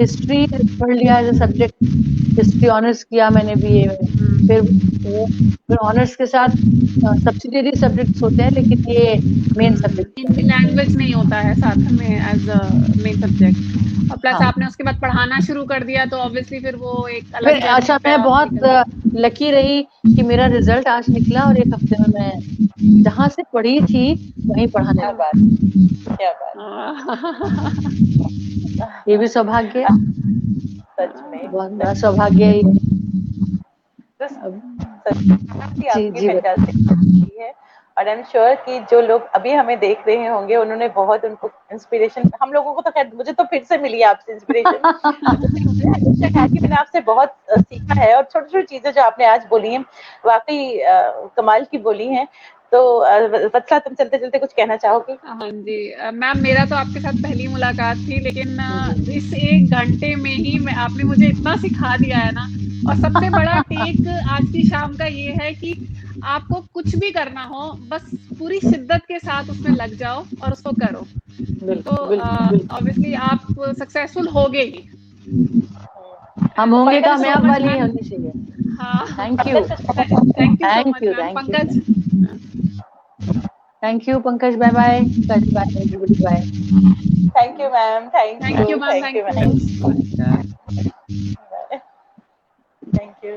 [SPEAKER 2] हिस्ट्री, पढ़ लिया as a subject, history honours किया मैंने बीए में, फिर ऑनर्स के साथ सब्सिडियरी सब्जेक्ट्स होते हैं, लेकिन ये मेन सब्जेक्ट
[SPEAKER 3] हिंदी लैंग्वेज नहीं होता है साथ में एज अ मेन सब्जेक्ट, और प्लस आपने उसके बाद पढ़ाना शुरू कर दिया तो ऑब्वियसली फिर वो एक अलग
[SPEAKER 2] अच्छा, मैं बहुत लकी रही कि मेरा रिजल्ट आज निकला और एक हफ्ते में मैं जहाँ से पढ़ी थी वहीं पढ़ाने लगा।
[SPEAKER 1] क्या बात।
[SPEAKER 2] ये भी सौभाग्य,
[SPEAKER 1] सच में
[SPEAKER 2] बहुत बड़ा सौभाग्य है।
[SPEAKER 1] आपकी फैंटास्टिक है, और आई एम श्योर कि जो लोग अभी हमें देख रहे होंगे उन्होंने बहुत उनको इंस्पिरेशन, हम लोगों को तो खैर, मुझे तो फिर से मिली है आपसे इंस्पिरेशन। कि मैंने आपसे बहुत सीखा है, और छोटी छोटी चीजें जो आपने आज बोली हैं वाकई कमाल की बोली हैं। तो वत्सला, तुम चलते चलते कुछ कहना चाहोगी?
[SPEAKER 3] हाँ जी मैम, मेरा तो आपके साथ पहली मुलाकात थी, लेकिन इस 1 घंटे में ही आपने मुझे इतना सिखा दिया है ना। और सबसे बड़ा टेक आज की शाम का ये है कि आपको कुछ भी करना हो, बस पूरी शिद्दत के साथ उसमें लग जाओ और उसको करो, तो ऑब्वियसली आप सक्सेसफुल होगे ही।
[SPEAKER 2] हम होंगे, कामयाब वाली होनी चाहिए।
[SPEAKER 3] हाँ,
[SPEAKER 2] thank you
[SPEAKER 3] so much ma'am. Pankaj,
[SPEAKER 2] thank you Pankaj, bye bye, everybody bye.
[SPEAKER 1] Thank you ma'am, thank you ma'am,
[SPEAKER 3] thank you.
[SPEAKER 1] Thank you.